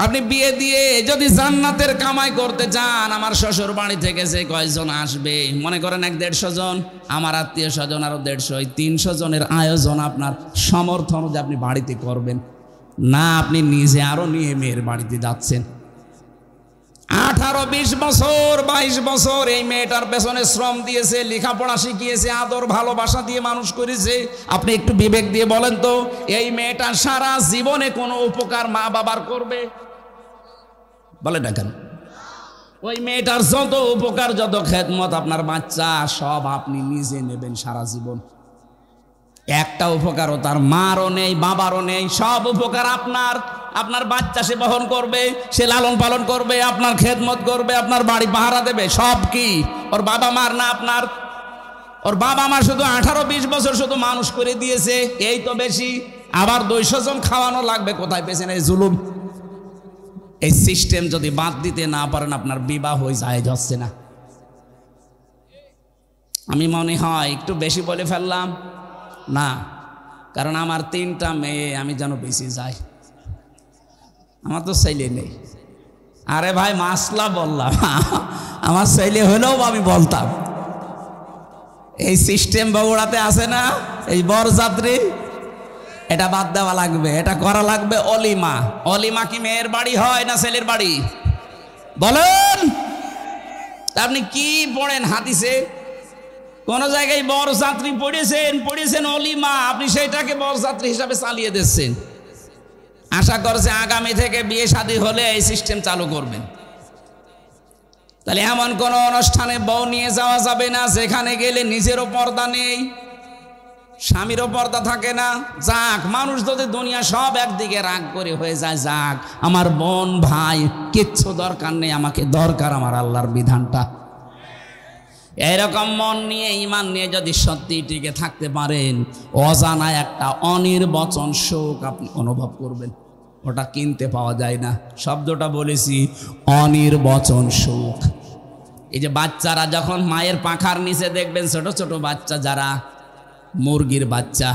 আপনি বিয়ে দিয়ে যদি জান্নাতের কামাই করতে চান, আমার শ্বশুর বাড়ি থেকে যে কয়জন আসবে, মনে করেন 150 জন, আমার আত্মীয় স্বজন আরো 150, 300 জনের আয়োজন আপনার সমর্থ অনুযায়ী আপনি বাড়িতে করবেন না। আপনি নিজে আরো নিয়ে মেয়ের বাড়িতে যাচ্ছেন। 18, 20 বছর, 22 বছর এই মেয়েটার পেছনে শ্রম দিয়েছে, লেখাপড়া শিখিয়েছে, আদর ভালোবাসা দিয়ে মানুষ করেছে। আপনি একটু বিবেক দিয়ে বলেন তো, এই মেয়েটা সারা জীবনে কোনো উপকার মা বাবার করবে? বলে না কেন? ওই মেয়েটার যত উপকার, যত খেদমত আপনার বাচ্চা, সব আপনি নিজে নেবেন সারা জীবন। একটা উপকারও তার মারও নেই, বাবারও নেই, সব উপকার আপনার। আপনার বাচ্চা সে বহন করবে, সে লালন পালন করবে, আপনার খেদমত করবে, আপনার বাড়ি পাহারা দেবে। সব কি ওর বাবা মার না আপনার? ওর বাবা মা শুধু 18-20 বছর শুধু মানুষ করে দিয়েছে, এই তো বেশি। আবার 200 জন খাওয়ানো লাগবে, কোথায় পেয়েছেন এই জুলুম? এই সিস্টেম যদি বাদ দিতে না পারেন, আপনার বিবাহ হয়ে যায় যাচ্ছে না। আমি মনে হয় একটু বেশি বলে ফেললাম না, কারণ আমার 3টা মেয়ে, আমি যেন বেশি যাই। আমার তো ছেলে নেই। আরে ভাই মাসলা বললাম, আমার ছেলে হলেও আমি বলতাম। এই সিস্টেম বগুড়াতে আছে না, এই বরযাত্রী, এটা বাদ দেওয়া লাগবে। এটা করা লাগবে অলিমা। অলিমা কি মেয়ের বাড়ি হয় না ছেলের বাড়ি? বলেন। আপনি কি পড়েন হাদিসে? কোন জায়গায় বরযাত্রী পড়েছেন অলিমা, আপনি সেইটাকে বরযাত্রী হিসাবে চালিয়ে দিচ্ছেন। আশা করছে আগামী থেকে বিয়ে শাদী হলে এই সিস্টেম চালু করবেন। তাহলে এমন কোন অনুষ্ঠানে বউ নিয়ে যাওয়া যাবে না যেখানে গেলে নিজেরও পর্দা নেই, স্বামীরও পর্দা থাকে না। যাক, মানুষ যদি দুনিয়া সব একদিকে রাগ করে হয়ে যায়, যাক, আমার বোন ভাই কিচ্ছু দরকার নেই, আমাকে দরকার আমার আল্লাহর বিধানটা। এরকম মন নিয়ে, ঈমান নিয়ে যদি সত্যি টিকে থাকতে পারেন, অজানা একটা অনির্বচন সুখ আপনি অনুভব করবেন। ওটা কিনতে পাওয়া যায় না। শব্দটা বলেছি, অনির্বচন সুখ। এই যে বাচ্চারা যখন মায়ের পাখার নিচে দেখবেন ছোট ছোট বাচ্চা, যারা মুরগির বাচ্চা,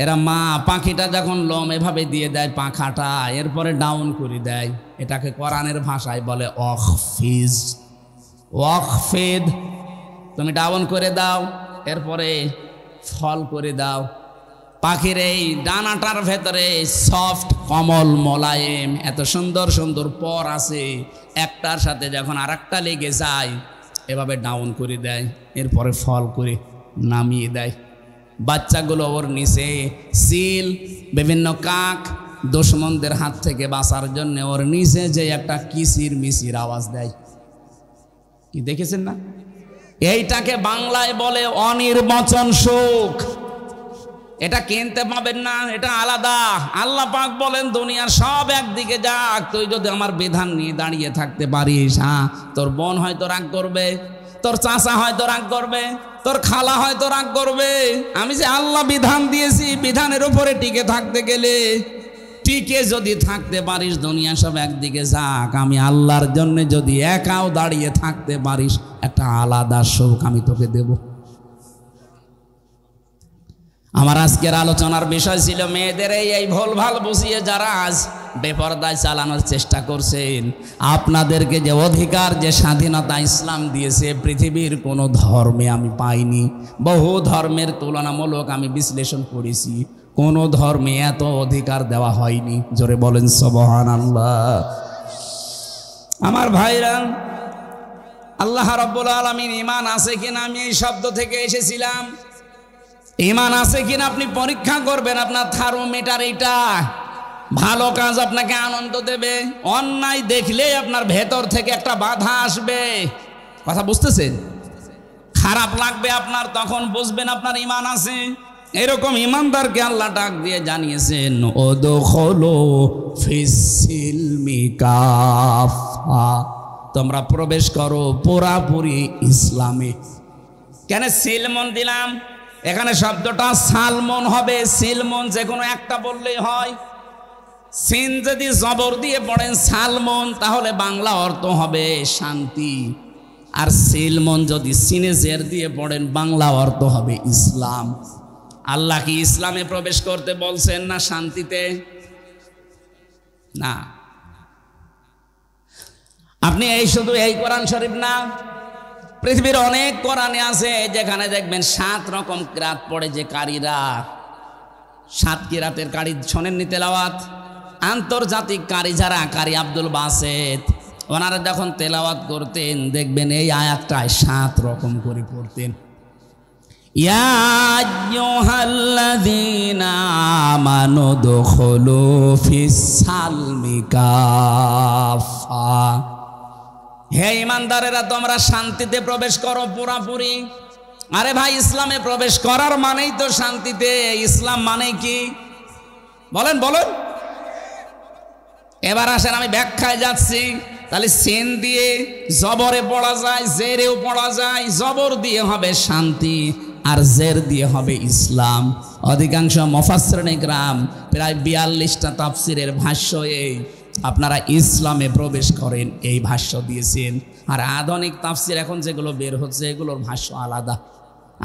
এরা মা পাখিটা যখন লোম এভাবে দিয়ে দেয় পাখাটা, এরপরে ডাউন করে দেয়, এটাকে কোরআনের ভাষায় বলে ওয়াকফিজ, ওয়াকফিদ। তুমি ডাউন করে দাও, এরপরে ফল করে দাও। পাখির এই ডানাটার ভেতরে সফট, কমল, মোলায়েম, এত সুন্দর সুন্দর পর আছে, একটার সাথে যখন আর একটা লেগে যায় এভাবে ডাউন করে দেয়, এরপরে ফল করে নামিয়ে দেয়। বাচ্চাগুলো ওর নিচে সিল, বিভিন্ন কাক, দুশমনদের হাত থেকে বাঁচার জন্য ওর নিচে যে একটা কিচির মিচির আওয়াজ দেয়, কি দেখেছেন না? এইটাকে বাংলায় বলে অনির্বচন সুখ। এটা কিনতে পাবেন না, এটা আলাদা। আল্লাহ পাক বলেন দুনিয়ার সব একদিকে যাক, তুই যদি আমার বিধান নিয়ে দাঁড়িয়ে থাকতে পারিস, হ্যাঁ, তোর বোন হয়তো রাগ করবে, তোর চাচা হয়তো রাগ করবে, তোর খালা হয়তো রাগ করবে। আমি যে আল্লাহ বিধান দিয়েছি, বিধানের উপরে টিকে থাকতে গেলে, টিকে যদি থাকতে পারিস, দুনিয়া সব একদিকে যাক, আমি আল্লাহর জন্য যদি একাও দাঁড়িয়ে থাকতে পারিস, একটা আলাদা সুখ আমি তোকে দেব। আমার আজকের আলোচনার বিষয় ছিল মেয়েদের এই ভুলভাল বুঝিয়ে যারা আজ বেপরদায় চালানোর চেষ্টা করছেন। আপনাদেরকে যে অধিকার, যে স্বাধীনতা ইসলাম দিয়েছে, পৃথিবীর কোনো ধর্মে আমি পাইনি। বহু ধর্মের তুলনামূলক আমি বিশ্লেষণ করেছি, কোনো ধর্মে এত অধিকার দেওয়া হয়নি। জোরে বলেন সুবহানাল্লাহ। আমার ভাইরা, আল্লাহ রাব্বুল আলামিন ঈমান আছে কিনা, আমি এই শব্দ থেকে এসেছিলাম। ঈমান আছে কিনা আপনি পরীক্ষা করবেন। আপনার থার্মোমিটার এটা। ভালো কাজ আপনাকে আনন্দ দেবে, অন্যায় দেখলেই আপনার ভেতর থেকে একটা বাধা আসবে। কথা বুঝতেছেন? খারাপ লাগবে আপনার, তখন বুঝবেন আপনার ঈমান আছে। এরকম ঈমানদারকে আল্লাহ ডাক দিয়ে জানিয়েছেন, উদখুলু ফিস-সিলমি কাফা, তোমরা প্রবেশ করো পুরাপুরি ইসলামে। কেন সিলমন দিলাম? এখানে শব্দটা সালমন হবে, সিলমন যে কোনো একটা বললেই হয়। সিন যদি জবর দিয়ে পড়েন সালমন, তাহলে বাংলা অর্থ হবে শান্তি। আর সিলমন যদি সিনে জের দিয়ে পড়েন, বাংলা অর্থ হবে ইসলাম। আল্লাহ কি ইসলামে প্রবেশ করতে বলছেন না শান্তিতে? না। আপনি শুধু এই কোরআন শরীফ না, পৃথিবীর অনেক কোরআনে আছে যেখানে দেখবেন 7 রকম কিরাত পড়ে যে কারীরা, 7 কিরাতের কারী শোনেননি তেলাওয়াত? আন্তর্জাতিক কারী যারা, কারী আব্দুল বাসেত, ওনারা যখন তেলাওয়াত করতেন দেখবেন এই আয়াতটায় 7 রকম করে পড়তেন। ইয়া আইয়ুহাল্লাযীনা আমানু দুখুলু ফিস-সালমি কাফা, হে ঈমানদারেরা তোমরা শান্তিতে প্রবেশ করো পুরাপুরি। আরে ভাই, ইসলামে প্রবেশ করার মানেই তো শান্তিতে। ইসলাম মানে কি বলেন বলেন? এবার আসেন আমি ব্যাখ্যায় যাচ্ছি। তাহলে সিন দিয়ে জবরে পড়া যায়, জেরেও পড়া যায়। জবর দিয়ে হবে শান্তি, আর জের দিয়ে হবে ইসলাম। অধিকাংশ মুফাসসিরিন ইকরাম প্রায় 42টা তাফসীরের ভাষ্য আপনারা ইসলামে প্রবেশ করেন এই ভাষ্য দিয়েছেন। আর আধুনিক তাফসীর এখন যেগুলো বের হচ্ছে এগুলোর ভাষ্য আলাদা।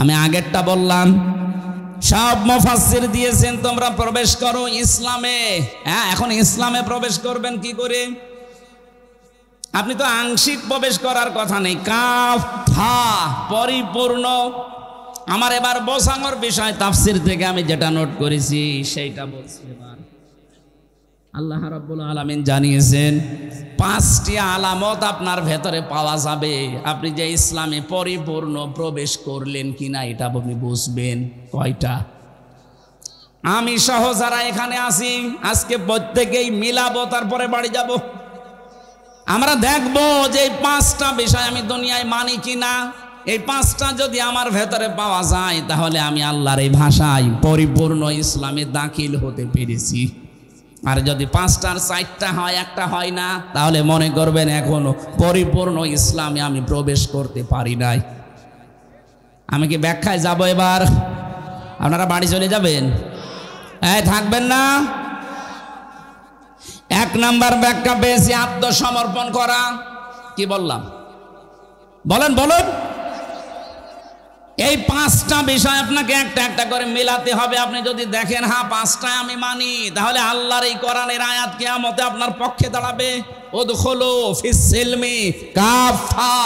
আমি আগেরটা বললাম, সব মুফাসসির দিয়েছেন তোমরা প্রবেশ করো ইসলামে। হ্যাঁ, এখন ইসলামে প্রবেশ করবেন কি করে? আপনি তো আংশিক প্রবেশ করার কথা নেই, কাফা পরিপূর্ণ। আমার এবার বোঝানোর বিষয় তাফসীর থেকে আমি যেটা নোট করেছি সেইটা বলছি। এবার আল্লাহ রাব্বুল আলামিন জানিয়েছেন 5টি আলামত আপনার ভেতরে পাওয়া যাবে, আপনি যে ইসলামে পরিপূর্ণ প্রবেশ করলেন কিনা এটা আপনি বুঝবেন। কয়টা? আমি সহ যারা এখানে আছি আজকে প্রত্যেকেই মিলাবো, তারপরে বাড়ি যাব। আমরা দেখব যে এই 5টা বিষয় আমি দুনিয়ায় মানি কিনা। এই 5টা যদি আমার ভেতরে পাওয়া যায় তাহলে আমি আল্লাহর এই ভাষায় পরিপূর্ণ ইসলামে দাখিল হতে পেরেছি। আর যদি 5টার 4টা হয়, একটা হয় না, তাহলে মনে করবেন এখনো পরিপূর্ণ ইসলামে আমি প্রবেশ করতে পারি নাই। আমি কি ব্যাখ্যায় যাব এবার? আপনারা বাড়ি চলে যাবেন? থাকবেন না? 1 নাম্বার ব্যাখ্যা পেয়েছি, আত্মসমর্পণ করা। কি বললাম? বলেন বলেন। এই 5টা বিষয় আপনাকে একটা একটা করে মেলাতে হবে। আপনি যদি দেখেন হ্যাঁ 5টা আমি মানি, তাহলে আল্লাহর এই কোরআনের আয়াত কিয়ামতে আপনার পক্ষে দাঁড়াবে। উদখুলু ফিস সিলমি কাফা,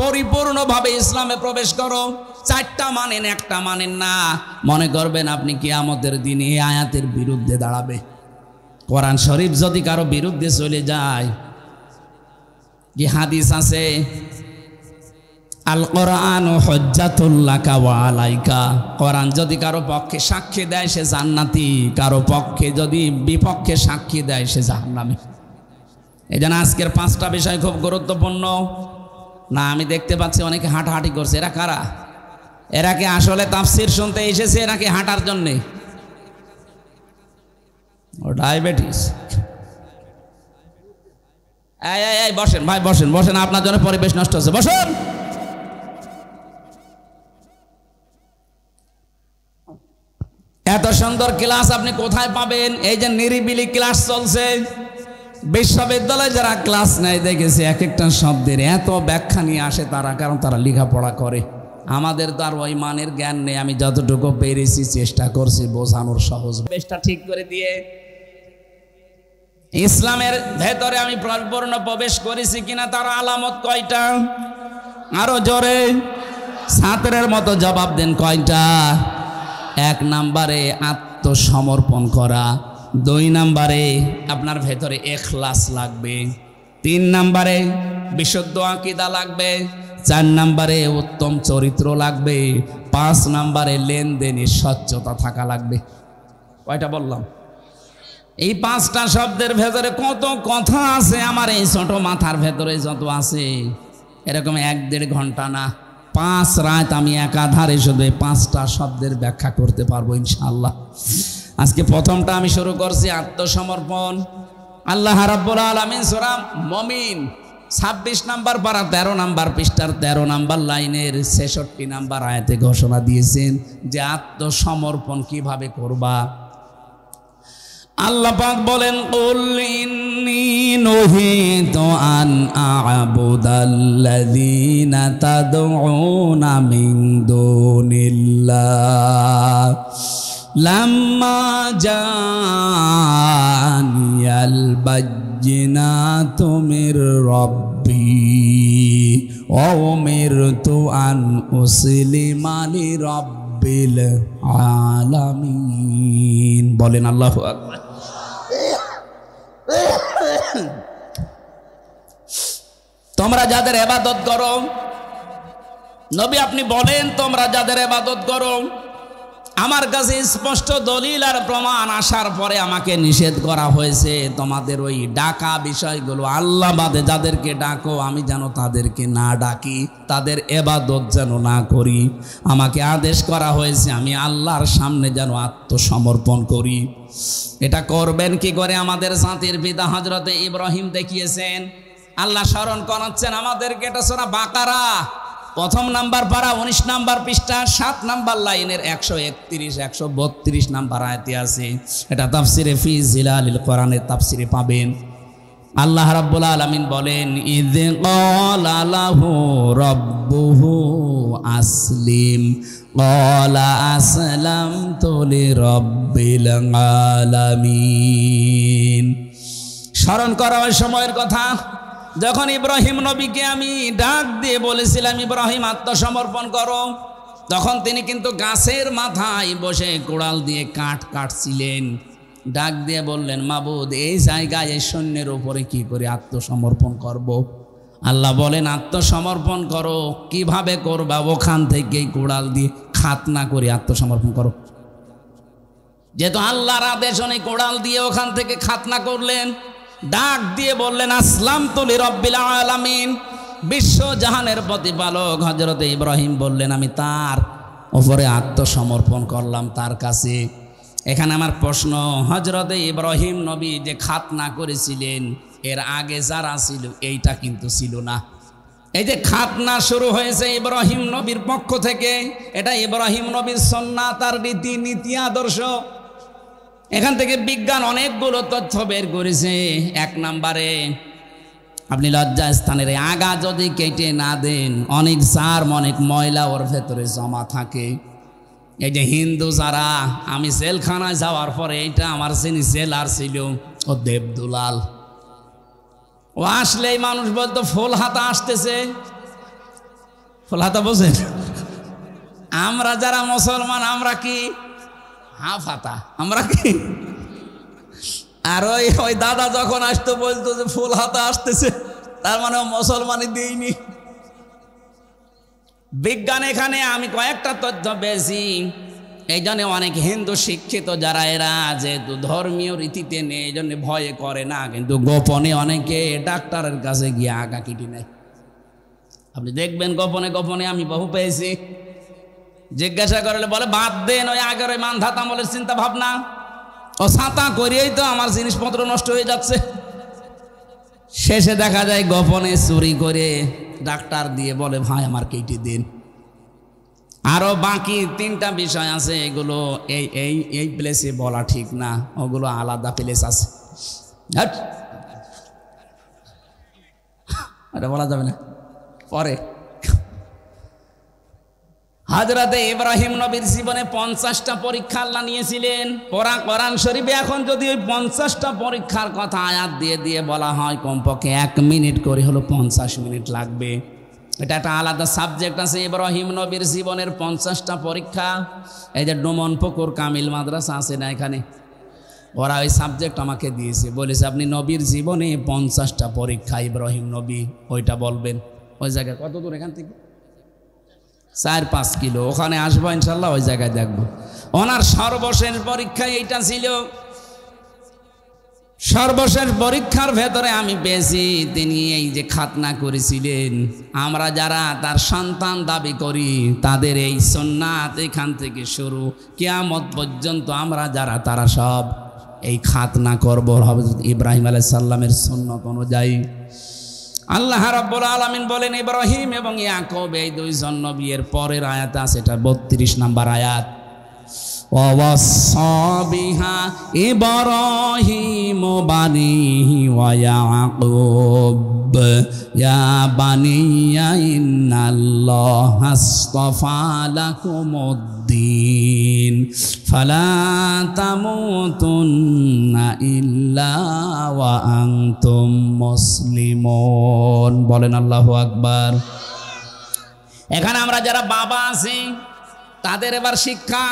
পরিপূর্ণভাবে ইসলামে প্রবেশ করো। 4টা মানেন, একটা মানেন না, মনে করবেন আপনি কিয়ামতের দিনে এই আয়াতের বিরুদ্ধে দাঁড়াবে। কোরআন শরীফ যদি কারো বিরুদ্ধে চলে যায়, কি হাদিস আছে, আল কোরআন হুজ্জাতুল লাকা ওয়া আলাইকা, কোরআন যদি কারো পক্ষে সাক্ষী দেয় সে জান্নাতি, কারো পক্ষে যদি বিপক্ষে সাক্ষী দেয় সে জাহান্নামী। এই জন্য আজকের 5টা বিষয় খুব গুরুত্বপূর্ণ। না, আমি দেখতে পাচ্ছি অনেকে হাঁটাহাঁটি করছে। এরা কারা? এরা কি আসলে তাফসীর শুনতে এসেছে নাকি হাঁটার জন্যে? ও ডায়াবেটিস। এই বসেন ভাই, বসেন বসেন, আপনার জন্য পরিবেশ নষ্ট হচ্ছে, বসুন। এত সুন্দর ক্লাস আপনি কোথায় পাবেন? এই যে নিরিবিলি ক্লাস চলছে, বিশ্ববিদ্যালয়ে যারা ক্লাস নেয় দেখেছি এক একটা শব্দের এত ব্যাখ্যা নিয়ে আসে তারা, কারণ তারা লেখাপড়া করে। আমাদের তো আর ওই মানের জ্ঞান নেই। আমি যতটুকু পেরেছি চেষ্টা করছি বোঝানোর সহজ বেশটা ঠিক করে দিয়ে। ইসলামের ভেতরে আমি পরিপূর্ণ প্রবেশ করেছি কিনা তার আলামত কয়টা? আরো জোরে ছাত্রের মতো জবাব দেন, কয়টা? 1 নাম্বারে আত্মসমর্পণ করা, 2 নাম্বারে আপনার ভেতরে ইখলাস লাগবে, 3 নাম্বারে বিশুদ্ধ আকীদা লাগবে, 4 নাম্বারে উত্তম চরিত্র লাগবে, 5 নাম্বারে লেনদেনে স্বচ্ছতা থাকা লাগবে। কয়টা বললাম? এই 5টা শব্দের ভেতরে কত কথা আছে, আমার এই ছোট মাথার ভেতরে যত আছে এরকম 1-1.5 ঘন্টা না, 5 রাত আমি একাধারে শুধু 5টা শব্দের ব্যাখ্যা করতে পারবো ইনশাআল্লাহ। আজকে প্রথমটা আমি শুরু করছি আত্মসমর্পণ। আল্লাহ রাব্বুল আলামিন সূরা মুমিন 26 নাম্বার পারা 13 নাম্বার পৃষ্ঠার 13 নাম্বার লাইনের 66 নাম্বার আয়াতে ঘোষণা দিয়েছেন যে আত্মসমর্পণ কিভাবে করবা। আল্লাহ পাক বলেন, কুল ইন্নী নুহিতু আন আ'বুদাল্লাযীনা তাদউনা মিন দুনিল্লাহ লাম্মা জাআনিয়াল বায়্যিনাতু মির রাব্বি ওয়া উমিরতু আন উসলিমা লিরাব্বিল আলামিন। বলেন আল্লাহু আকবার। তোমরা যাদের ইবাদত করো, নবী আপনি বলেন তোমরা যাদের ইবাদত করো, আমার কাছে স্পষ্ট দলিল আর প্রমাণ আসার পরে আমাকে নিষেধ করা হয়েছে তোমাদের ওই ডাকা বিষয়গুলো, আল্লাহ বাদে যাদেরকে ডাকো আমি যেন তাদেরকে না ডাকি, তাদের ইবাদত যেন না করি। আমাকে আদেশ করা হয়েছে আমি আল্লাহর সামনে যেন আত্মসমর্পণ করি। এটা করবেন কি করে? আমাদের জাতির পিতা হযরতে ইব্রাহিম দেখিয়েছেন। আল্লাহ স্মরণ করাচ্ছেন আমাদেরকে। এটা সূরা বাকারা 1 নাম্বার পারা 19 নাম্বার পৃষ্ঠা 7 নাম্বার লাইনের 131-132 নাম্বার আয়াতে আছে। এটা তাফসিরে ফি জিলালিল কোরআনের তাফসিরে পাবেন। আল্লাহ রাব্বুল আলামিন বলেন, ইয ক্বালা লাহু রাব্বুহু আসলিম ক্বালা আসলামতু লিরাব্বিল আলামিন। স্মরণ করা ওই সময়ের কথা যখন ইব্রাহিম নবীকে আমি ডাক দিয়ে বলেছিলাম ইব্রাহিম আত্মসমর্পণ করো, তখন তিনি কিন্তু গাছের মাথায় বসে কোড়াল দিয়ে কাঠ কাটছিলেন। ডাক দিয়ে বললেন, মাবুদ, এই জায়গায় এই সৈন্যের উপরে কি করে আত্মসমর্পণ করব। আল্লাহ বলেন, আত্মসমর্পণ করো। কিভাবে করবা? ওখান থেকে কোড়াল দিয়ে খাতনা করে আত্মসমর্পণ করো। যেহেতু আল্লাহর আদেশ, অনেক কোড়াল দিয়ে ওখান থেকে খাতনা করলেন। ডাক দিয়ে বললেন, আসলামতু লিরাব্বিল আলামিন, বিশ্ব জাহানের প্রতিপালক হযরত ইব্রাহিম বললেন, আমি তার উপরে আত্মসমর্পণ করলাম, তার কাছে। এখানে আমার প্রশ্ন, হযরত ইব্রাহিম নবী যে খাতনা করেছিলেন, এর আগে যারা ছিল এইটা কিন্তু ছিল না। এই যে খাতনা শুরু হয়েছে ইব্রাহিম নবীর পক্ষ থেকে, এটা ইব্রাহিম নবীর সুন্নাত, তার রীতি নীতি আদর্শ। এখান থেকে বিজ্ঞান অনেকগুলো তথ্য বের করেছে। এক নম্বরে, আপনি লজ্জাস্থানের আগা যদি কেটে না দেন, অনেক সার্ম, অনেক ময়লা ওর ভেতরে জমা থাকে। এই যে হিন্দু যারা, আমি জেলখানায় যাওয়ার পরে এইটা আমার যিনি জেলার ছিল, ও দেবদুলাল, ও আসলেই মানুষ বলতো ফুল হাতা আসতেছে। ফুল হাতা বোঝেন? আমরা যারা মুসলমান, আমরা কি হাফ হাতা, আমরা কি। আর ওই দাদা যখন আসতো বলতো যে ফুল হাতা আসতেছে, তার মানে মুসলমানই দিইনি। বিজ্ঞান এখানে আমি কয়েকটা তথ্য পেয়েছি। এই জন্য অনেক হিন্দু শিক্ষিত যারা, এরা যেহেতু ধর্মীয় রীতিতে নেই, এই জন্য ভয়ে করে না, কিন্তু গোপনে অনেকে ডাক্তারের কাছে গিয়ে আগা কেটে নেয়। আপনি দেখবেন গোপনে গোপনে, আমি বহু পেয়েছি। জিজ্ঞাসা করলে বলে, বাদ দেন ওই আগের ওই মানধাত আমলের চিন্তা ভাবনা, ও ছাতা করিয়েই তো আমার জিনিসপত্র নষ্ট হয়ে যাচ্ছে। শেষে দেখা যায় গোপনে চুরি করে ডাক্তার দিয়ে বলে, ভাই আমার কেটে দিন। আরো বাকি 3টা বিষয় আছে, এগুলো এই প্লেসে বলা ঠিক না, ওগুলো আলাদা প্লেস আছে, এটা বলা যাবে না পরে। হযরতে ইব্রাহিম নবীর জীবনে 50টা পরীক্ষা আল্লাহ নিয়েছিলেন। কোরআন শরীফে এখন যদি ওই 50টা পরীক্ষার কথা আয়াত দিয়ে দিয়ে বলা হয়, কমপক্ষে 1 মিনিট করে হলো 50 মিনিট লাগবে। এটা একটা আলাদা সাবজেক্ট আছে, ইব্রাহিম নবীর জীবনের 50টা পরীক্ষা। এই যে ডোমন পুকুর কামিল মাদ্রাসা আছে না, এখানে ওরা ওই সাবজেক্ট আমাকে দিয়েছে, বলেছে আপনি নবীর জীবনে 50টা পরীক্ষা ইব্রাহিম নবী, ওইটা বলবেন। ওই জায়গায় কত দূর এখান থেকে? 4-5 কিলো। ওখানে আসবো ইনশাল্লাহ, ওই জায়গায় দেখবো। ওনার সর্বশেষ পরীক্ষা এইটা ছিল। সর্বশেষ পরীক্ষার ভেতরে আমি পেয়েছি, তিনি এই যে খাতনা করেছিলেন, আমরা যারা তার সন্তান দাবি করি, তাদের এই সুন্নাত এখান থেকে শুরু কিয়ামত পর্যন্ত আমরা যারা, তারা সব এই খাতনা করবো হযরত ইব্রাহিম আলাইহিস সালামের সুন্নাত অনুযায়ী। আল্লাহ রাব্বুল আলামিন বলেন, ইব্রাহিম এবং ইয়াকুব এই 2 জন নবীর পরের আয়াত আছে, এটা 32 নম্বর আয়াত। ওয়াসাা বিহা ইব্রাহিম বানিহি ওয়া ইয়াকুব ইয়া বানিয়া ইন্নাল্লাহা আসতাফা লাকুমুদ্দিন ফালা তামুতুন্না ইল্লা ওয়া আনতুম মুসলিমুন। বলেন আল্লাহু আকবার। এখানে আমরা যারা বাবা আছি, তাদের এবার শিক্ষা।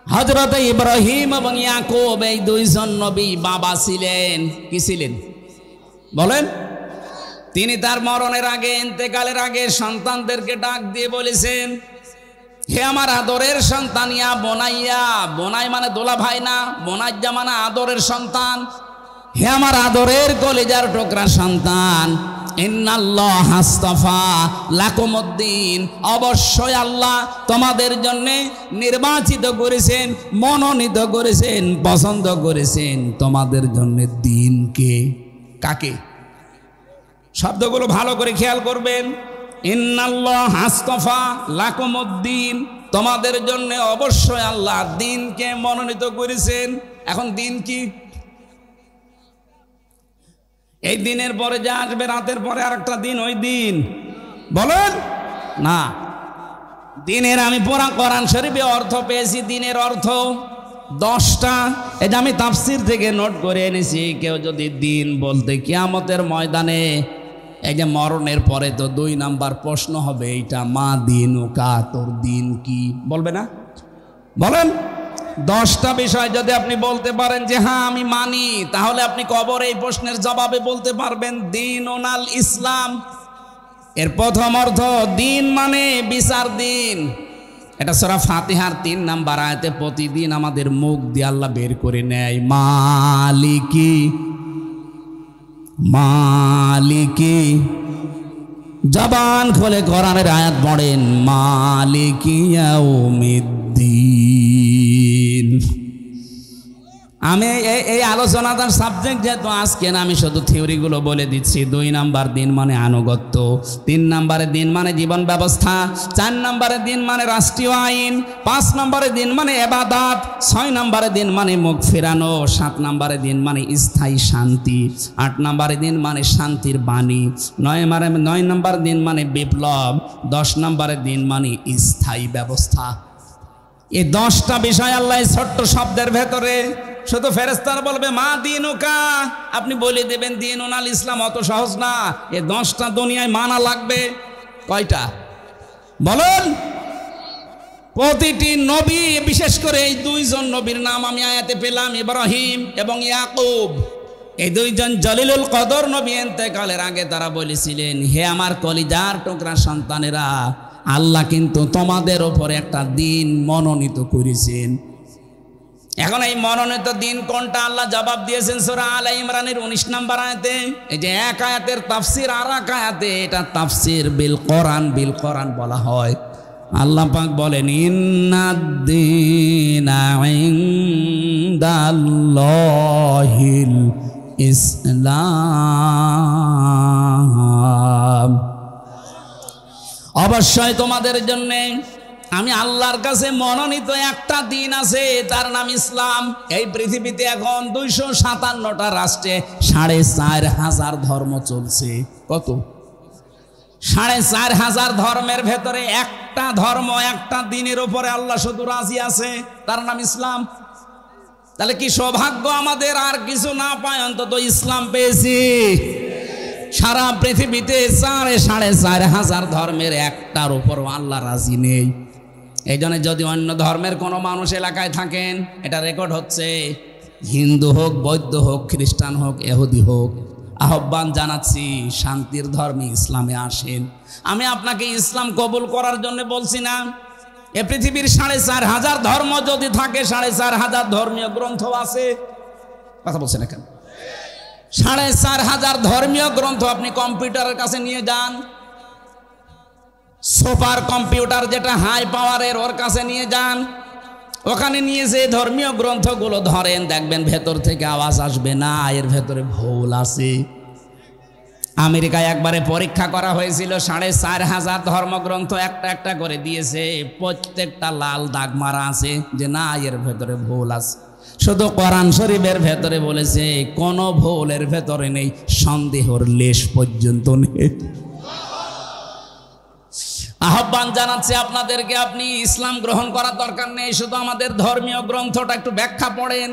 হযরত ইব্রাহিম এবং ইয়াকুব এই 2 জন নবী বাবা ছিলেন। কি ছিলেন বলেন? তিনি তার মরণের আগে, ইন্তেকালের আগে সন্তানদেরকে ডাক দিয়ে বলেছেন, হে আমার আদরের সন্তান, ইয়া বোনাইয়া, বোনাই মানে দোলা ভাই না, বোনাইয়া মানে আদরের সন্তান, হে আমার আদরের কলিজার টুকরা সন্তান, ইন্নাল্লাহা আসতাফা লাকুমুদ্দিন, অবশ্যই আল্লাহ তোমাদের জন্য নির্বাচিত করেছেন, মনোনীত করেছেন, পছন্দ করেছেন তোমাদের জন্য দিনকে। কাকে? শব্দগুলো ভালো করে খেয়াল করবেন। ইন্নাল্লাহা আসতাফা লাকুমুদ্দিন, তোমাদের জন্য অবশ্যই আল্লাহ দিনকে মনোনীত করেছেন। এখন দিন কি? এই দিনের পরে যা আসবে, রাতের পরে আরেকটা দিন, ওই দিন বলেন না। দিনের আমি পুরা কোরআন শরীফে অর্থ পেয়েছি, দিনের অর্থ 10টা। এটা আমি তাফসীর থেকে নোট করে এনেছি। কেউ যদি দিন বলতে কিয়ামতের ময়দানে, এই যে মরণের পরে তো 2 নাম্বার প্রশ্ন হবে, এইটা মা দিনুকা, তোর দিন কি, বলবে না? বলেন 10টা বিষয় যদি আপনি বলতে পারেন যে হ্যাঁ আমি মানি, তাহলে আপনি কবরে এই প্রশ্নের জবাবে বলতে পারবেন দীনুন আল ইসলাম। এর প্রথম অর্থ দিন মানে বিচার দিন। এটা সূরা ফাতিহার 3 নাম্বার আয়াতে প্রতিদিন আমাদের মুখ দিয়ে আল্লাহ বের করে নেয়, মালিকি মালিকি। জবান খোলে কোরআনের আয়াত পড়েন, মালিকি ইয়াউমিদ্দিন। আমি এই আলোচনাটার সাবজেক্ট যেহেতু আজকে না, আমি শুধু থিওরিগুলো বলে দিচ্ছি। 2 নাম্বার দিন মানে আনুগত্য, 3 নাম্বারে দিন মানে জীবন ব্যবস্থা, 4 নাম্বারে দিন মানে রাষ্ট্রীয় আইন, 5 নাম্বারে দিন মানে ইবাদত, 6 নাম্বারে দিন মানে মুখ ফেরানো, 7 নাম্বারে দিন মানে স্থায়ী শান্তি, 8 নাম্বারে দিন মানে শান্তির বাণী, 9 নাম্বার দিন মানে বিপ্লব, 10 নাম্বারে দিন মানে স্থায়ী ব্যবস্থা। এই 10টা বিষয় আল্লাহ ছোট্ট শব্দের ভেতরে, শুধু ফেরেশতারা বলবে মা দিনুকা, আপনি বলে দেবেন দীনুন আল ইসলাম। অত সহজ না, এই 10টা দুনিয়ায় মানা লাগবে। কয়টা বলুন? প্রতিটি নবী, বিশেষ করে এই 2 জন নবীর নাম আমি আয়াতে পেলাম, ইব্রাহিম এবং ইয়াকুব। এই 2 জন জলিলুল কদর নবী ইন্তেকালের আগে তারা বলেছিলেন, হে আমার কলিজার টুকরা সন্তানেরা, আল্লাহ কিন্তু তোমাদের ওপরে একটা দিন মনোনীত করেছেন। এখন এই মনোনীত দিন কোনটা আল্লাহ জবাব দিয়েছেন সূরা আলে ইমরানের 19 নাম্বার আয়াতে। এই যে এক আয়াতের তাফসীর আর এক আয়াতে, এটা তাফসীর বিল কোরআন বলা হয়। আল্লাহ পাক বলেন, ইন্নাদ-দীনা ইনদাল্লাহিল ইসলাম। অবশ্যই তোমাদের জন্য আমি আল্লাহর কাছে মনোনীত একটা দিন আছে, তার নাম ইসলাম। এই পৃথিবীতে এখন 257টা রাষ্ট্রে 4500 ধর্ম চলছে। কত? 4500 ধর্মের ভেতরে একটা ধর্ম, একটা দিনের উপরে আল্লাহ শুধু রাজি আছে, তার নাম ইসলাম। তাহলে কি সৌভাগ্য আমাদের, আর কিছু না পায় অন্তত ইসলাম পেয়েছি। সারা পৃথিবীতে 4500 ধর্মের একটার উপর আল্লাহ রাজি নেই। এই জন্য যদি অন্য ধর্মের কোনো মানুষ এলাকায় থাকেন, এটা রেকর্ড হচ্ছে, হিন্দু হোক, বৌদ্ধ হোক, খ্রিস্টান হোক, ইহুদি হোক, আহ্বান জানাচ্ছি শান্তির ধর্মে ইসলামে আসেন। আমি আপনাকে ইসলাম কবুল করার জন্য বলছি না। এ পৃথিবীর 4500 ধর্ম যদি থাকে, 4500 ধর্মীয় গ্রন্থ আছে, কথা বলছেন না কেন? 4500 ধর্মীয় গ্রন্থ আপনি কম্পিউটারের কাছে নিয়ে যান, সুপার কম্পিউটার যেটা হাই পাওয়ারের, ওর কাছে নিয়ে যান। ওখানে নিয়ে যে ধর্মীয় গ্রন্থগুলো ধরেন, দেখবেন ভেতর থেকে আওয়াজ আসবে না, এর ভেতরে ভুল আছে। আমেরিকায় একবারে পরীক্ষা করা হয়েছিল, 4500 ধর্মগ্রন্থ একটা একটা করে দিয়েছে, প্রত্যেকটা লাল দাগ মারা আছে যে না, এর ভেতরে ভুল আছে। শুধু কোরআন শরীফের ভেতরে বলেছে কোনো ভুলের ভেতরে নেই, সন্দেহর লেশ পর্যন্ত নেই। আহ্বান জানাচ্ছে আপনাদেরকে, আপনি ইসলাম গ্রহণ করার দরকার নেই, শুধু আমাদের ধর্মীয় গ্রন্থটা একটু ব্যাখ্যা পড়েন,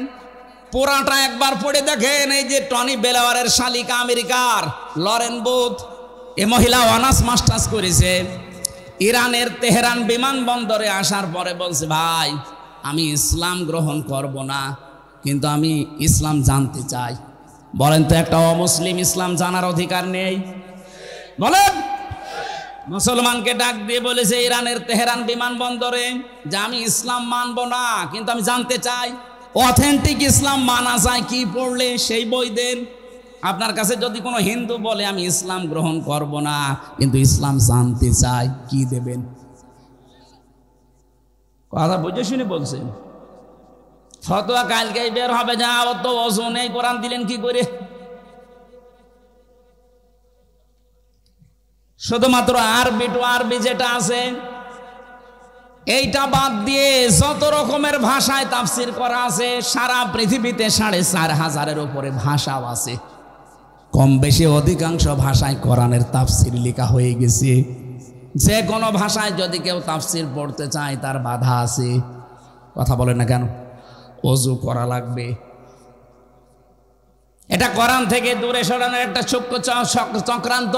পুরাটা একবার পড়ে দেখেন। এই যে টনি বেলাওয়ারের শালিকা আমেরিকার লরেন বুথ, এ মহিলা অনার্স মাস্টার্স করেছে, ইরানের তেহরান বিমানবন্দরে আসার পরে বলছে, ভাই আমি ইসলাম গ্রহণ করব না, কিন্তু আমি ইসলাম জানতে চাই। বলেন তো, একটা অমুসলিম ইসলাম জানার অধিকার নেই? বলেন। মুসলমানকে ডাক দিয়ে বলেছে ইরানের তেহরান বিমানবন্দরে যে আমি ইসলাম মানব না, কিন্তু আমি জানতে চাই অথেন্টিক ইসলাম মানা যায় কি পড়লে, সেই বই দেন। আপনার কাছে যদি কোনো হিন্দু বলে আমি ইসলাম গ্রহণ করব না, কিন্তু ইসলাম জানতে চাই, কি দেবেন? কথা বুঝে শুনে বলছেন। ফতোয়া কালকেই বের হবে, যা অত ওজন এই কোরআন দিলেন কি করে? শুধুমাত্র আরবি টু আরবি যেটা আছে, এইটা বাদ দিয়ে যত রকমের ভাষায় তাফসির করা আছে, সারা পৃথিবীতে 4500-এর উপরে ভাষাও আছে। কম বেশি অধিকাংশ ভাষায় কোরআনের তাফসির লেখা হয়ে গেছে। যে কোনো ভাষায় যদি কেউ তাফসির পড়তে চায়, তার বাধা আছে। কথা বলে না কেন? ওযু করা লাগবে। এটা কোরআন থেকে দূরে সরানোর একটা চক্রান্ত।